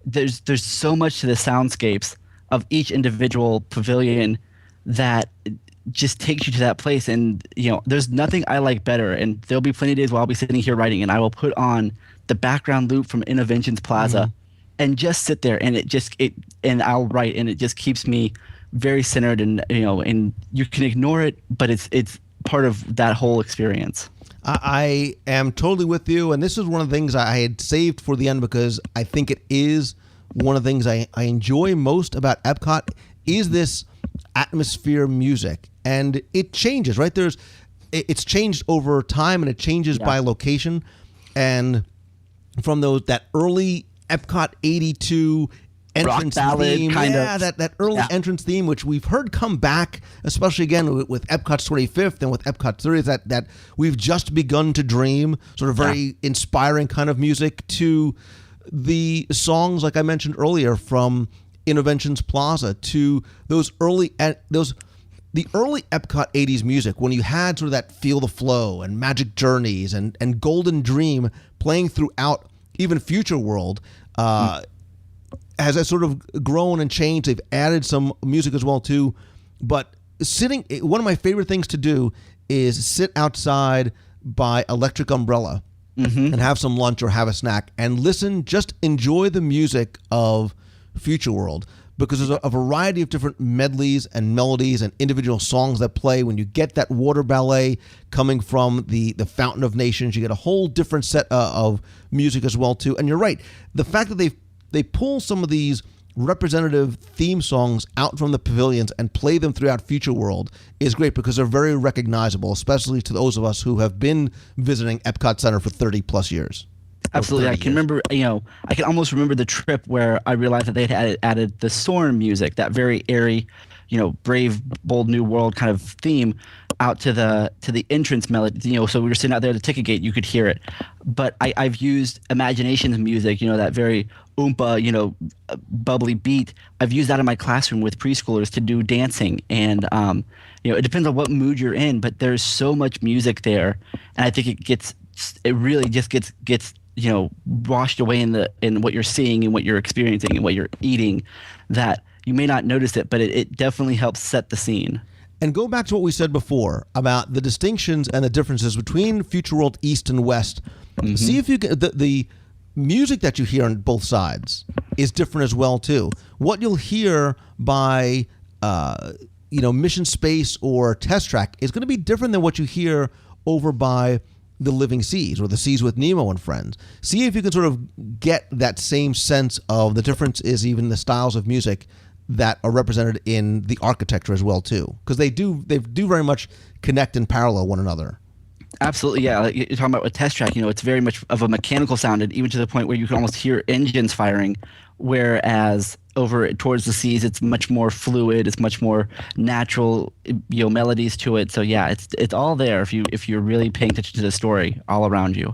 There's so much to the soundscapes of each individual pavilion that just takes you to that place. And, there's nothing I like better. And there'll be plenty of days where I'll be sitting here writing and I will put on the background loop from Innovations Plaza and just sit there and and I'll write, and it just keeps me very centered, and and you can ignore it, but it's part of that whole experience. I am totally with you, and this is one of the things I had saved for the end because I think it is one of the things I enjoy most about Epcot is this atmosphere music, and it changes, right? It's changed over time, and it changes by location, and from that early Epcot 82 entrance rock ballad theme, kind of. that early entrance theme, which we've heard come back, especially again with Epcot's 25th and with Epcot 30th, that we've just begun to dream, sort of very inspiring kind of music, to the songs like I mentioned earlier from Innovations Plaza, to the early Epcot 80s music when you had sort of that Feel the Flow and Magic Journeys and Golden Dream playing throughout even Future World. Has that sort of grown and changed. They've added some music as well too, but one of my favorite things to do is sit outside by Electric Umbrella and have some lunch or have a snack and listen, just enjoy the music of Future World, because there's a variety of different medleys and melodies and individual songs that play. When you get that water ballet coming from the Fountain of Nations, you get a whole different set of music as well too. And you're right, the fact that they pull some of these representative theme songs out from the pavilions and play them throughout Future World is great, because they're very recognizable, especially to those of us who have been visiting Epcot Center for 30 plus years. Absolutely. I 30 can years. remember, I can almost remember the trip where I realized that they had added the Soren music, that very airy, brave, bold new world kind of theme out to the entrance melody. So we were sitting out there at the ticket gate, you could hear it. But I've used Imagination's music, that very oompa, bubbly beat. I've used that in my classroom with preschoolers to do dancing. And, it depends on what mood you're in, but there's so much music there. And I think it really just gets washed away in what you're seeing and what you're experiencing and what you're eating, that you may not notice it, but it definitely helps set the scene. And go back to what we said before about the distinctions and the differences between Future World East and West. Mm-hmm. See if you can, the music that you hear on both sides is different as well too. What you'll hear by Mission Space or Test Track is going to be different than what you hear over by the Living Seas or the Seas with Nemo and Friends. See if you can sort of get that same sense of the difference is even the styles of music that are represented in the architecture as well too, because they do very much connect and parallel one another. Absolutely, yeah. Like you're talking about with Test Track, it's very much of a mechanical sound, and even to the point where you can almost hear engines firing, whereas over towards the seas, it's much more fluid. It's much more natural, melodies to it. So yeah, it's all there if you're really paying attention to the story all around you.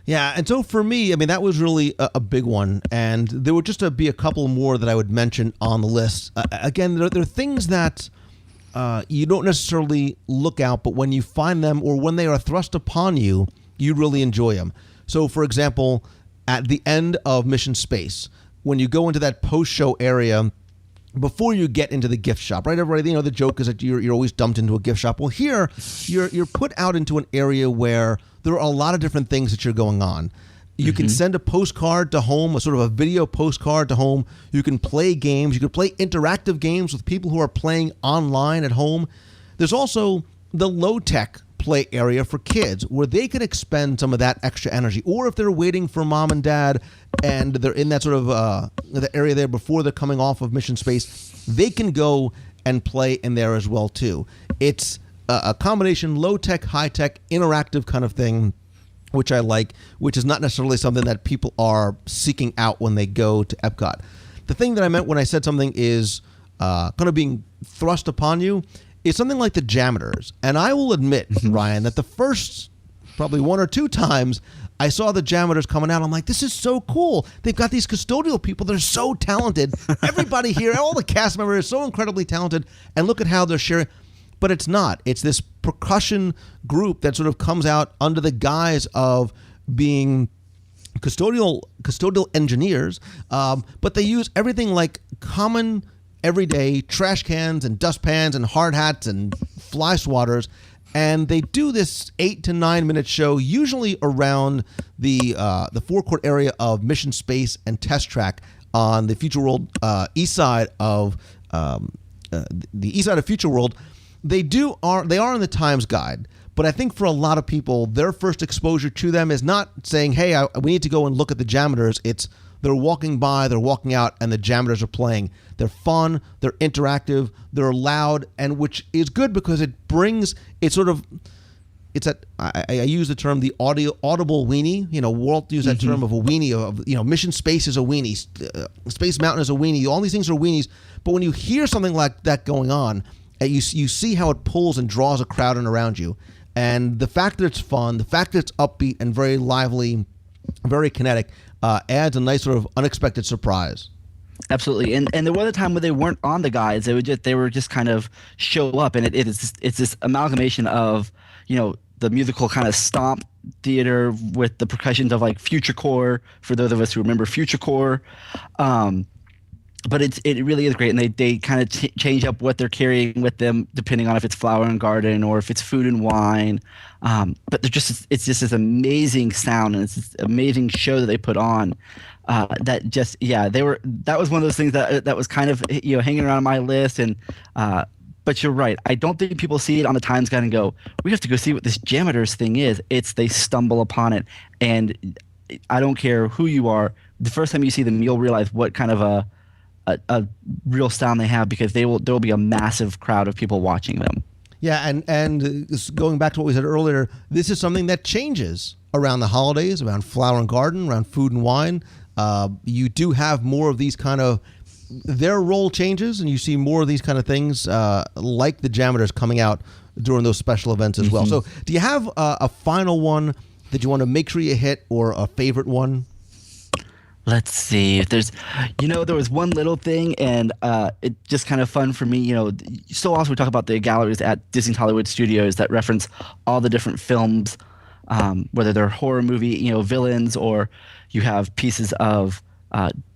Yeah, and so for me, that was really a big one, and there would just be a couple more that I would mention on the list. Again, there are things that you don't necessarily look out, but when you find them or when they are thrust upon you, you really enjoy them. So, for example, at the end of Mission Space, when you go into that post-show area, before you get into the gift shop, right? Everybody, the joke is that you're always dumped into a gift shop. Well, here you're put out into an area where there are a lot of different things that you're going on. You can send a postcard to home, a sort of a video postcard to home. You can play games. You can play interactive games with people who are playing online at home. There's also the low-tech play area for kids where they can expend some of that extra energy. Or if they're waiting for mom and dad and they're in that sort of the area there before they're coming off of Mission Space, they can go and play in there as well too. It's a combination low-tech, high-tech, interactive kind of thing, which I like, which is not necessarily something that people are seeking out when they go to Epcot. The thing that I meant when I said something is kind of being thrust upon you is something like the Jameters. And I will admit, Ryan, that the first probably one or two times I saw the Jameters coming out, I'm like, this is so cool. They've got these custodial people. They're so talented. Everybody here, all the cast members are so incredibly talented. And look at how they're sharing. But it's not. It's this percussion group that sort of comes out under the guise of being custodial engineers, but they use everything like common everyday trash cans and dustpans and hard hats and fly swatters, and they do this 8 to 9 minute show usually around the forecourt area of Mission Space and Test Track on the Future World east side of Future World. They are in the Times Guide, but I think for a lot of people, their first exposure to them is not saying, hey, we need to go and look at the Jameters. It's they're walking by, they're walking out, and the Jameters are playing. They're fun, they're interactive, they're loud, and which is good because it brings, I use the term the audible weenie. Walt used that term of a weenie, of Mission Space is a weenie, Space Mountain is a weenie, all these things are weenies, but when you hear something like that going on, you see how it pulls and draws a crowd in around you. And the fact that it's fun, the fact that it's upbeat and very lively, very kinetic, adds a nice sort of unexpected surprise. Absolutely, and there was a time when they weren't on the guides; they were just kind of show up, and it's this amalgamation of the musical kind of stomp theater with the percussions of like Future Core, for those of us who remember Future Core. But it really is great, and they kind of change up what they're carrying with them depending on if it's flower and garden or if it's food and wine. But it's just this amazing sound, and it's this amazing show that they put on. That was one of those things that was kind of hanging around my list. And but you're right, I don't think people see it on the Times Guide and go, we have to go see what this Jameters thing is. They stumble upon it, and I don't care who you are. The first time you see them, you'll realize what kind of a real sound they have, because there will be a massive crowd of people watching them. Yeah, and going back to what we said earlier, this is something that changes around the holidays, around Flower and Garden, around Food and Wine. You do have more of these kind of, their role changes, and you see more of these kind of things like the Jameters coming out during those special events as well. So do you have a final one that you want to make sure you hit, or a favorite one? Let's see if there's, there was one little thing, and it just kind of fun for me. So often we talk about the galleries at Disney's Hollywood Studios that reference all the different films, whether they're horror movie, villains, or you have pieces of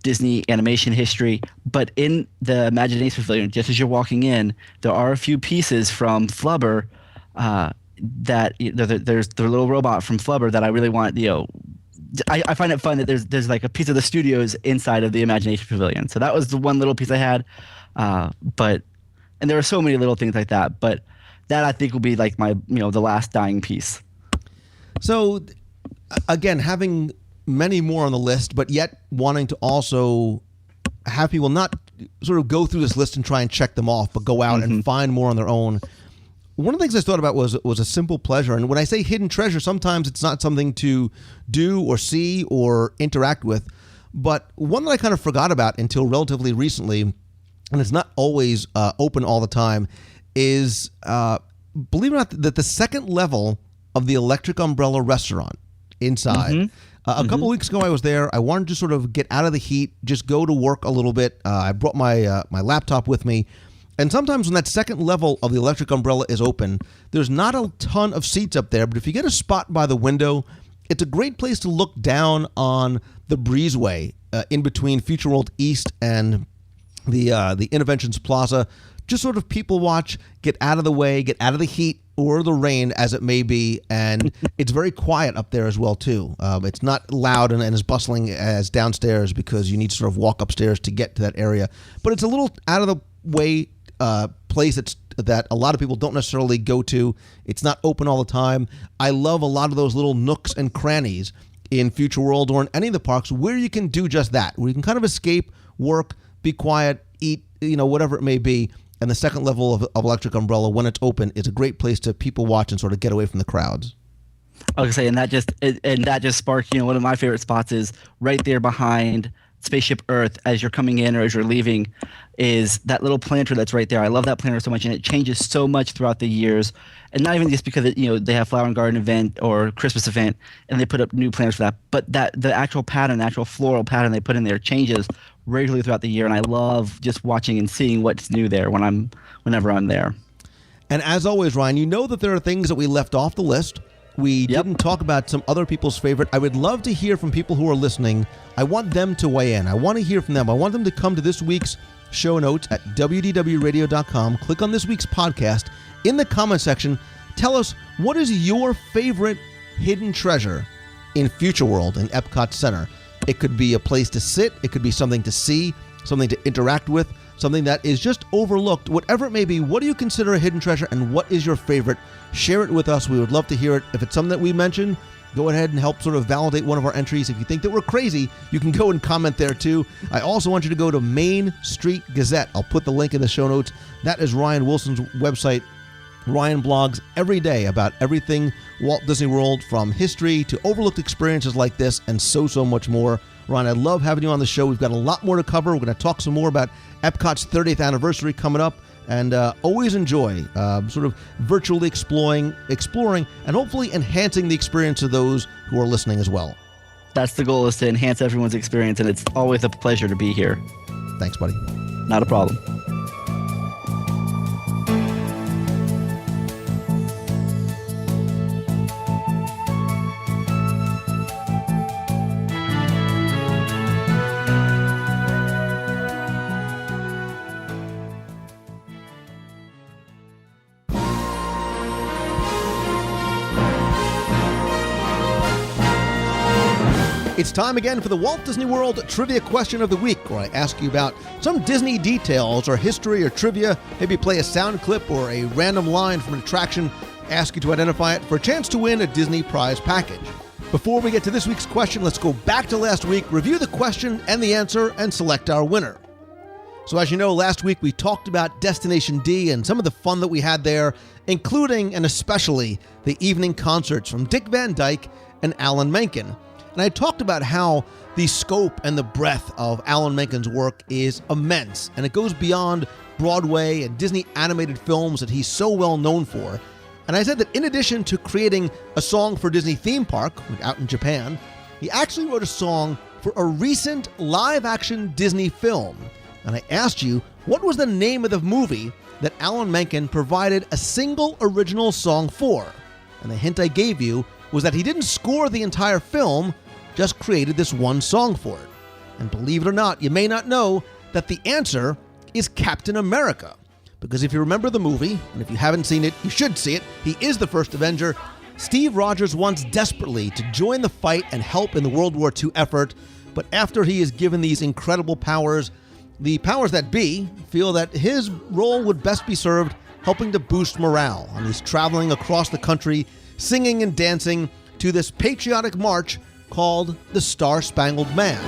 Disney animation history. But in the Imagination Pavilion, just as you're walking in, there are a few pieces from Flubber that there's the little robot from Flubber that I really want, I find it fun that there's like a piece of the studios inside of the Imagination Pavilion. So that was the one little piece I had. And there are so many little things like that, but that I think will be like my, the last dying piece. So again, having many more on the list, but yet wanting to also have people not sort of go through this list and try and check them off, but go out and find more on their own. One of the things I thought about was a simple pleasure. And when I say hidden treasure, sometimes it's not something to do or see or interact with. But one that I kind of forgot about until relatively recently, and it's not always open all the time, is, believe it or not, that the second level of the Electric Umbrella restaurant inside. A couple of weeks ago, I was there. I wanted to sort of get out of the heat, just go to work a little bit. I brought my laptop with me. And sometimes when that second level of the Electric Umbrella is open, there's not a ton of seats up there, but if you get a spot by the window, it's a great place to look down on the breezeway in between Future World East and the Interventions Plaza. Just sort of people watch, get out of the way, get out of the heat or the rain as it may be, and it's very quiet up there as well too. It's not loud and as bustling as downstairs because you need to sort of walk upstairs to get to that area, but it's a little out of the way place that a lot of people don't necessarily go to. It's not open all the time. I love a lot of those little nooks and crannies in Future World or in any of the parks where you can do just that, where you can kind of escape, work, be quiet, eat, whatever it may be. And the second level of Electric Umbrella, when it's open, is a great place to people watch and sort of get away from the crowds. I was gonna say, and that just sparked, one of my favorite spots is right there behind Spaceship Earth as you're coming in or as you're leaving, is that little planter that's right there. I love that planter so much, and it changes so much throughout the years, and not even just because they have Flower and Garden event or Christmas event and they put up new planters for that, but that the actual pattern, the actual floral pattern they put in there changes regularly throughout the year, and I love just watching and seeing what's new there whenever I'm there. And as always, Ryan, you know that there are things that we left off the list. We didn't talk about some other people's favorite. I would love to hear from people who are listening. I want them to weigh in. I want to hear from them. I want them to come to this week's show notes at WDWradio.com. Click on this week's podcast. In the comment section, tell us, what is your favorite hidden treasure in Future World in Epcot Center? It could be a place to sit. It could be something to see, something to interact with, something that is just overlooked. Whatever it may be, what do you consider a hidden treasure, and what is your favorite? Share it with us. We would love to hear it. If it's something that we mentioned, go ahead and help sort of validate one of our entries. If you think that we're crazy, you can go and comment there too. I also want you to go to Main Street Gazette. I'll put the link in the show notes. That is Ryan Wilson's website. Ryan blogs every day about everything Walt Disney World, from history to overlooked experiences like this and so much more. Ryan, I love having you on the show. We've got a lot more to cover. We're going to talk some more about Epcot's 30th anniversary coming up, and always enjoy sort of virtually exploring and hopefully enhancing the experience of those who are listening as well. That's the goal, is to enhance everyone's experience, and it's always a pleasure to be here. Thanks, buddy. Not a problem. It's time again for the Walt Disney World Trivia Question of the Week, where I ask you about some Disney details or history or trivia, maybe play a sound clip or a random line from an attraction, ask you to identify it for a chance to win a Disney prize package. Before we get to this week's question, let's go back to last week, review the question and the answer, and select our winner. So as you know, last week we talked about Destination D and some of the fun that we had there, including and especially the evening concerts from Dick Van Dyke and Alan Menken. And I talked about how the scope and the breadth of Alan Menken's work is immense, and it goes beyond Broadway and Disney animated films that he's so well known for. And I said that in addition to creating a song for Disney Theme Park out in Japan, he actually wrote a song for a recent live-action Disney film. And I asked you, what was the name of the movie that Alan Menken provided a single original song for? And the hint I gave you was that he didn't score the entire film, just created this one song for it. And believe it or not, you may not know that the answer is Captain America. Because if you remember the movie, and if you haven't seen it, you should see it, he is the first Avenger. Steve Rogers wants desperately to join the fight and help in the World War II effort, but after he is given these incredible powers, the powers that be feel that his role would best be served helping to boost morale, and he's traveling across the country, singing and dancing to this patriotic march called the Star-Spangled Man.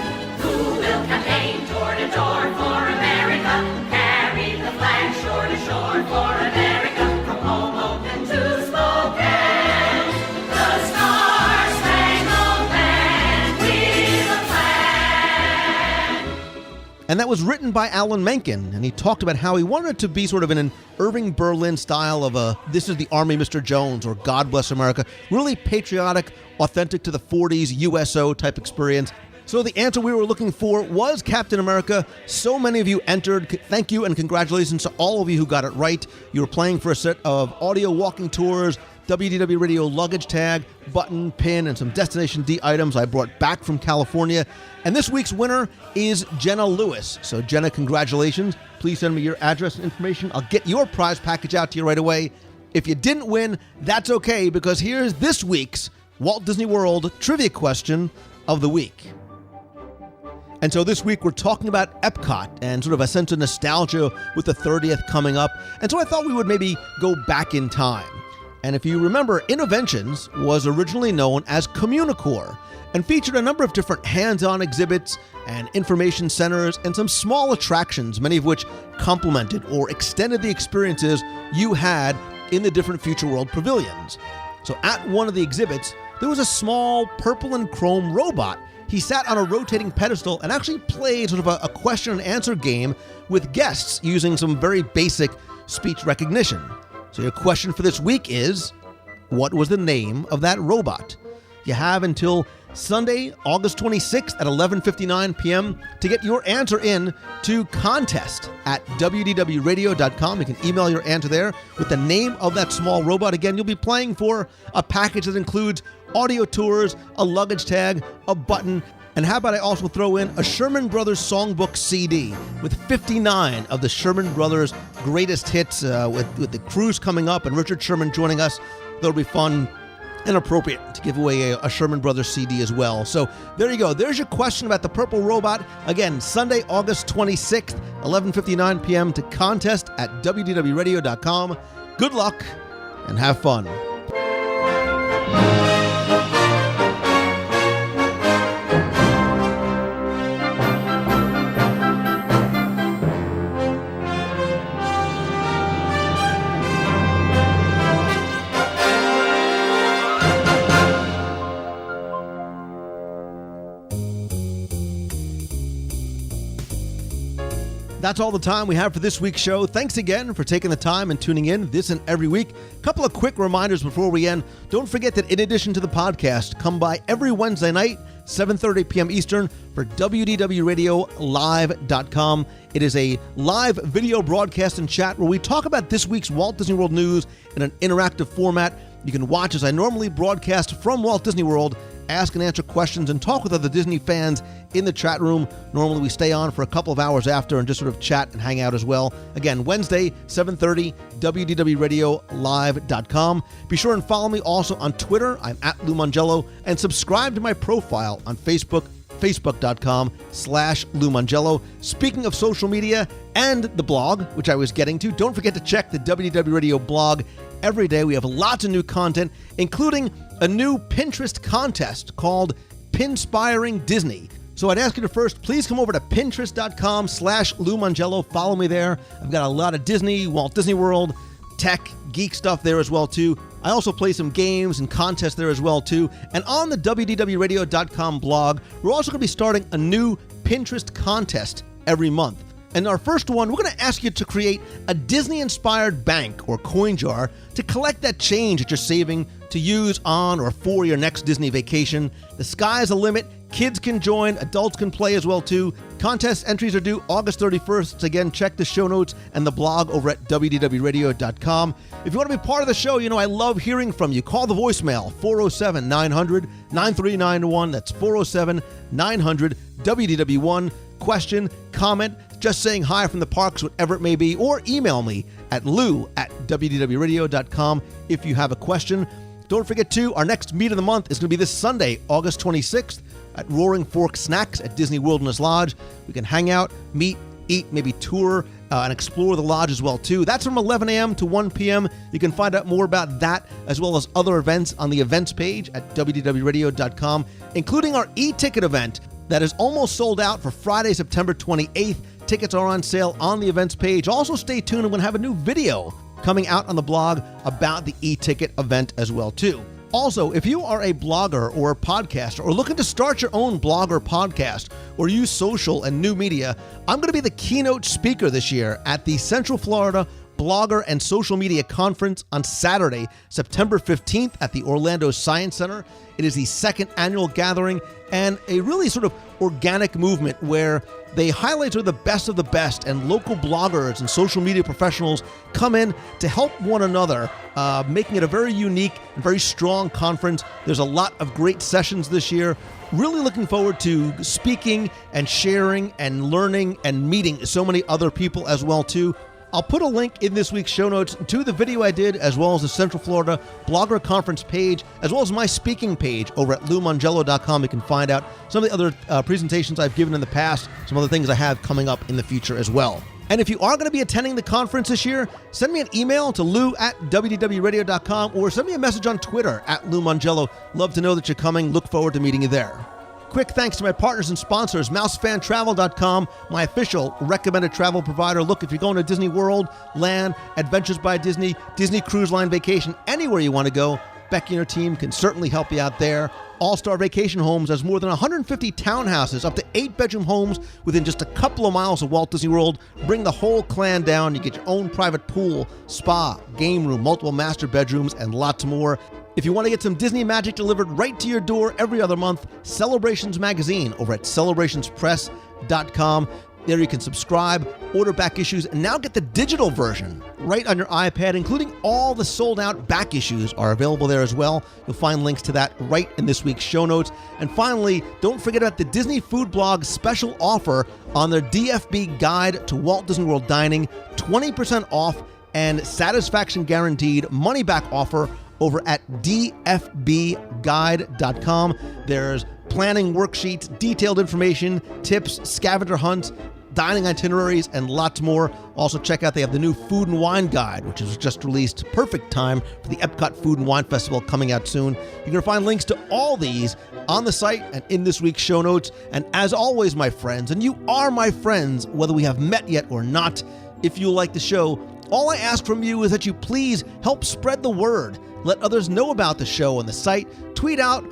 Who will campaign door to door for America? Carry the flag shore to shore for America. From Hoboken to Spokane, the Star-Spangled Man with a flag. And that was written by Alan Menken, and he talked about how he wanted it to be sort of in an Irving Berlin style of a This Is the Army, Mr. Jones, or God Bless America, really patriotic, authentic to the 40s USO type experience. So the answer we were looking for was Captain America. So many of you entered. Thank you and congratulations to all of you who got it right. You were playing for a set of audio walking tours, WDW radio luggage tag, button, pin, and some Destination D items I brought back from California. And this week's winner is Jenna Lewis. So Jenna, congratulations. Please send me your address and information. I'll get your prize package out to you right away. If you didn't win, that's okay, because here's this week's Walt Disney World trivia question of the week. And so this week we're talking about Epcot and sort of a sense of nostalgia with the 30th coming up. And so I thought we would maybe go back in time. And if you remember, Innoventions was originally known as Communicore and featured a number of different hands-on exhibits and information centers and some small attractions, many of which complemented or extended the experiences you had in the different Future World pavilions. So at one of the exhibits, there was a small purple and chrome robot. He sat on a rotating pedestal and actually played sort of a question and answer game with guests using some very basic speech recognition. So your question for this week is, what was the name of that robot? You have until Sunday, August 26th at 11:59 p.m. to get your answer in to contest@wdwradio.com. You can email your answer there with the name of that small robot. Again, you'll be playing for a package that includes audio tours, a luggage tag, a button, and how about I also throw in a Sherman Brothers songbook CD with 59 of the Sherman Brothers greatest hits with the cruise coming up and Richard Sherman joining us. That'll be fun and appropriate to give away a Sherman Brothers CD as well. So there you go. There's your question about the purple robot. Again, Sunday, August 26th, 11:59 p.m. to contest@wdwradio.com. Good luck and have fun. That's all the time we have for this week's show. Thanks again for taking the time and tuning in this and every week. A couple of quick reminders before we end. Don't forget that in addition to the podcast, come by every Wednesday night, 7:30 p.m. Eastern for WDWRadioLive.com. It is a live video broadcast and chat where we talk about this week's Walt Disney World news in an interactive format. You can watch as I normally broadcast from Walt Disney World, ask and answer questions, and talk with other Disney fans in the chat room. Normally we stay on for a couple of hours after and just sort of chat and hang out as well. Again, Wednesday, 7:30, WDWRadioLive.com. Be sure and follow me also on Twitter. I'm @Lou Mongello, and subscribe to my profile on Facebook, facebook.com/Lou Mongello. Speaking of social media and the blog, which I was getting to, don't forget to check the WDW Radio blog every day. We have lots of new content, including a new Pinterest contest called Pinspiring Disney. So I'd ask you to first, please come over to pinterest.com/Lou Mongello. Follow me there. I've got a lot of Disney, Walt Disney World, tech, geek stuff there as well, too. I also play some games and contests there as well, too. And on the WDWRadio.com blog, we're also going to be starting a new Pinterest contest every month. And our first one, we're going to ask you to create a Disney-inspired bank or coin jar to collect that change that you're saving to use on or for your next Disney vacation. The sky's the limit. Kids can join. Adults can play as well, too. Contest entries are due August 31st. So again, check the show notes and the blog over at WDWRadio.com. If you want to be part of the show, I love hearing from you. Call the voicemail, 407-900-9391. That's 407-900-WDW1. Question, comment, just saying hi from the parks, whatever it may be, or email me at lou@WDWRadio.com if you have a question. Don't forget, too, our next meet of the month is going to be this Sunday, August 26th, at Roaring Fork Snacks at Disney Wilderness Lodge. We can hang out, meet, eat, maybe tour, and explore the lodge as well, too. That's from 11 a.m. to 1 p.m. You can find out more about that as well as other events on the events page at WDWRadio.com, including our e-ticket event that is almost sold out for Friday, September 28th. Tickets are on sale on the events page. Also, stay tuned. I'm going to have a new video coming out on the blog about the e-ticket event as well, too. Also, if you are a blogger or a podcaster or looking to start your own blog or podcast or use social and new media, I'm going to be the keynote speaker this year at the Central Florida Blogger and Social Media Conference on Saturday, September 15th at the Orlando Science Center. It is the second annual gathering and a really sort of organic movement where they highlight sort of the best and local bloggers and social media professionals come in to help one another, making it a very unique and very strong conference. There's a lot of great sessions this year. Really looking forward to speaking and sharing and learning and meeting so many other people as well, too. I'll put a link in this week's show notes to the video I did, as well as the Central Florida Blogger Conference page, as well as my speaking page over at LouMongello.com. You can find out some of the other presentations I've given in the past, some other things I have coming up in the future as well. And if you are going to be attending the conference this year, send me an email to lou@WDWRadio.com or send me a message on Twitter @LouMongello. Love to know that you're coming. Look forward to meeting you there. Quick thanks to my partners and sponsors, MouseFanTravel.com, my official recommended travel provider. Look, if you're going to Disney World, Land, Adventures by Disney, Disney Cruise Line Vacation, anywhere you want to go, Becky and her team can certainly help you out there. All-Star Vacation Homes has more than 150 townhouses, up to 8-bedroom homes within just a couple of miles of Walt Disney World. Bring the whole clan down. You get your own private pool, spa, game room, multiple master bedrooms, and lots more. If you want to get some Disney magic delivered right to your door every other month, Celebrations Magazine over at celebrationspress.com. There you can subscribe, order back issues, and now get the digital version right on your iPad, including all the sold-out back issues are available there as well. You'll find links to that right in this week's show notes. And finally, don't forget about the Disney Food Blog special offer on their DFB Guide to Walt Disney World Dining, 20% off and satisfaction guaranteed money-back offer over at dfbguide.com. There's planning worksheets, detailed information, tips, scavenger hunts, dining itineraries, and lots more. Also check out, they have the new Food and Wine Guide, which is just released. Perfect time for the Epcot Food and Wine Festival coming out soon. You're going to find links to all these on the site and in this week's show notes. And as always, my friends, and you are my friends, whether we have met yet or not, if you like the show, all I ask from you is that you please help spread the word. Let others know about the show on the site. Tweet out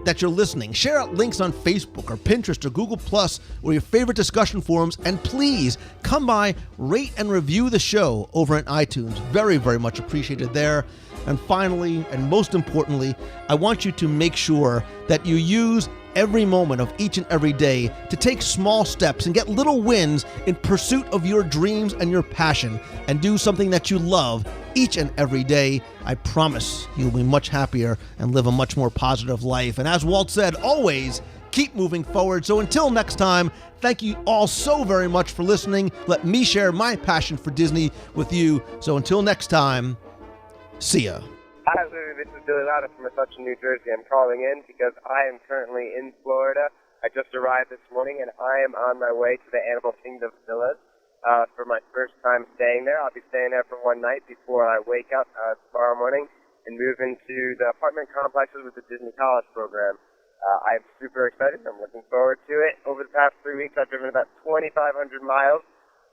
that you're listening. Share out links on Facebook or Pinterest or Google Plus or your favorite discussion forums. And please come by, rate and review the show over at iTunes. Very, very much appreciated there. And finally, and most importantly, I want you to make sure that you use every moment of each and every day to take small steps and get little wins in pursuit of your dreams and your passion, and do something that you love each and every day. I promise you'll be much happier and live a much more positive life. And as Walt said, always keep moving forward. So until next time, thank you all so very much for listening. Let me share my passion for Disney with you. So until next time, see ya. Hi, Lou. This is Billy Lauder from Metuchen, New Jersey. I'm calling in because I am currently in Florida. I just arrived this morning, and I am on my way to the Animal Kingdom Villas for my first time staying there. I'll be staying there for one night before I wake up tomorrow morning and move into the apartment complexes with the Disney College program. I'm super excited. I'm looking forward to it. Over the past 3 weeks, I've driven about 2,500 miles,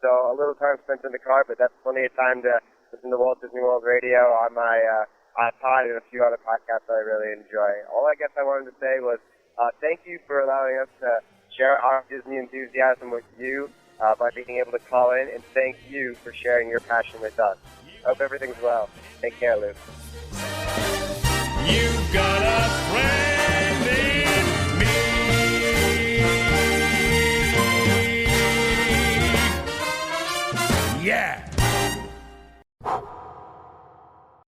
so a little time spent in the car, but that's plenty of time to listen to Walt Disney World Radio on my iPod and a few other podcasts that I really enjoy. All I guess I wanted to say was thank you for allowing us to share our Disney enthusiasm with you by being able to call in, and thank you for sharing your passion with us. Hope everything's well. Take care, Luke. You've got a friend in me. Yeah.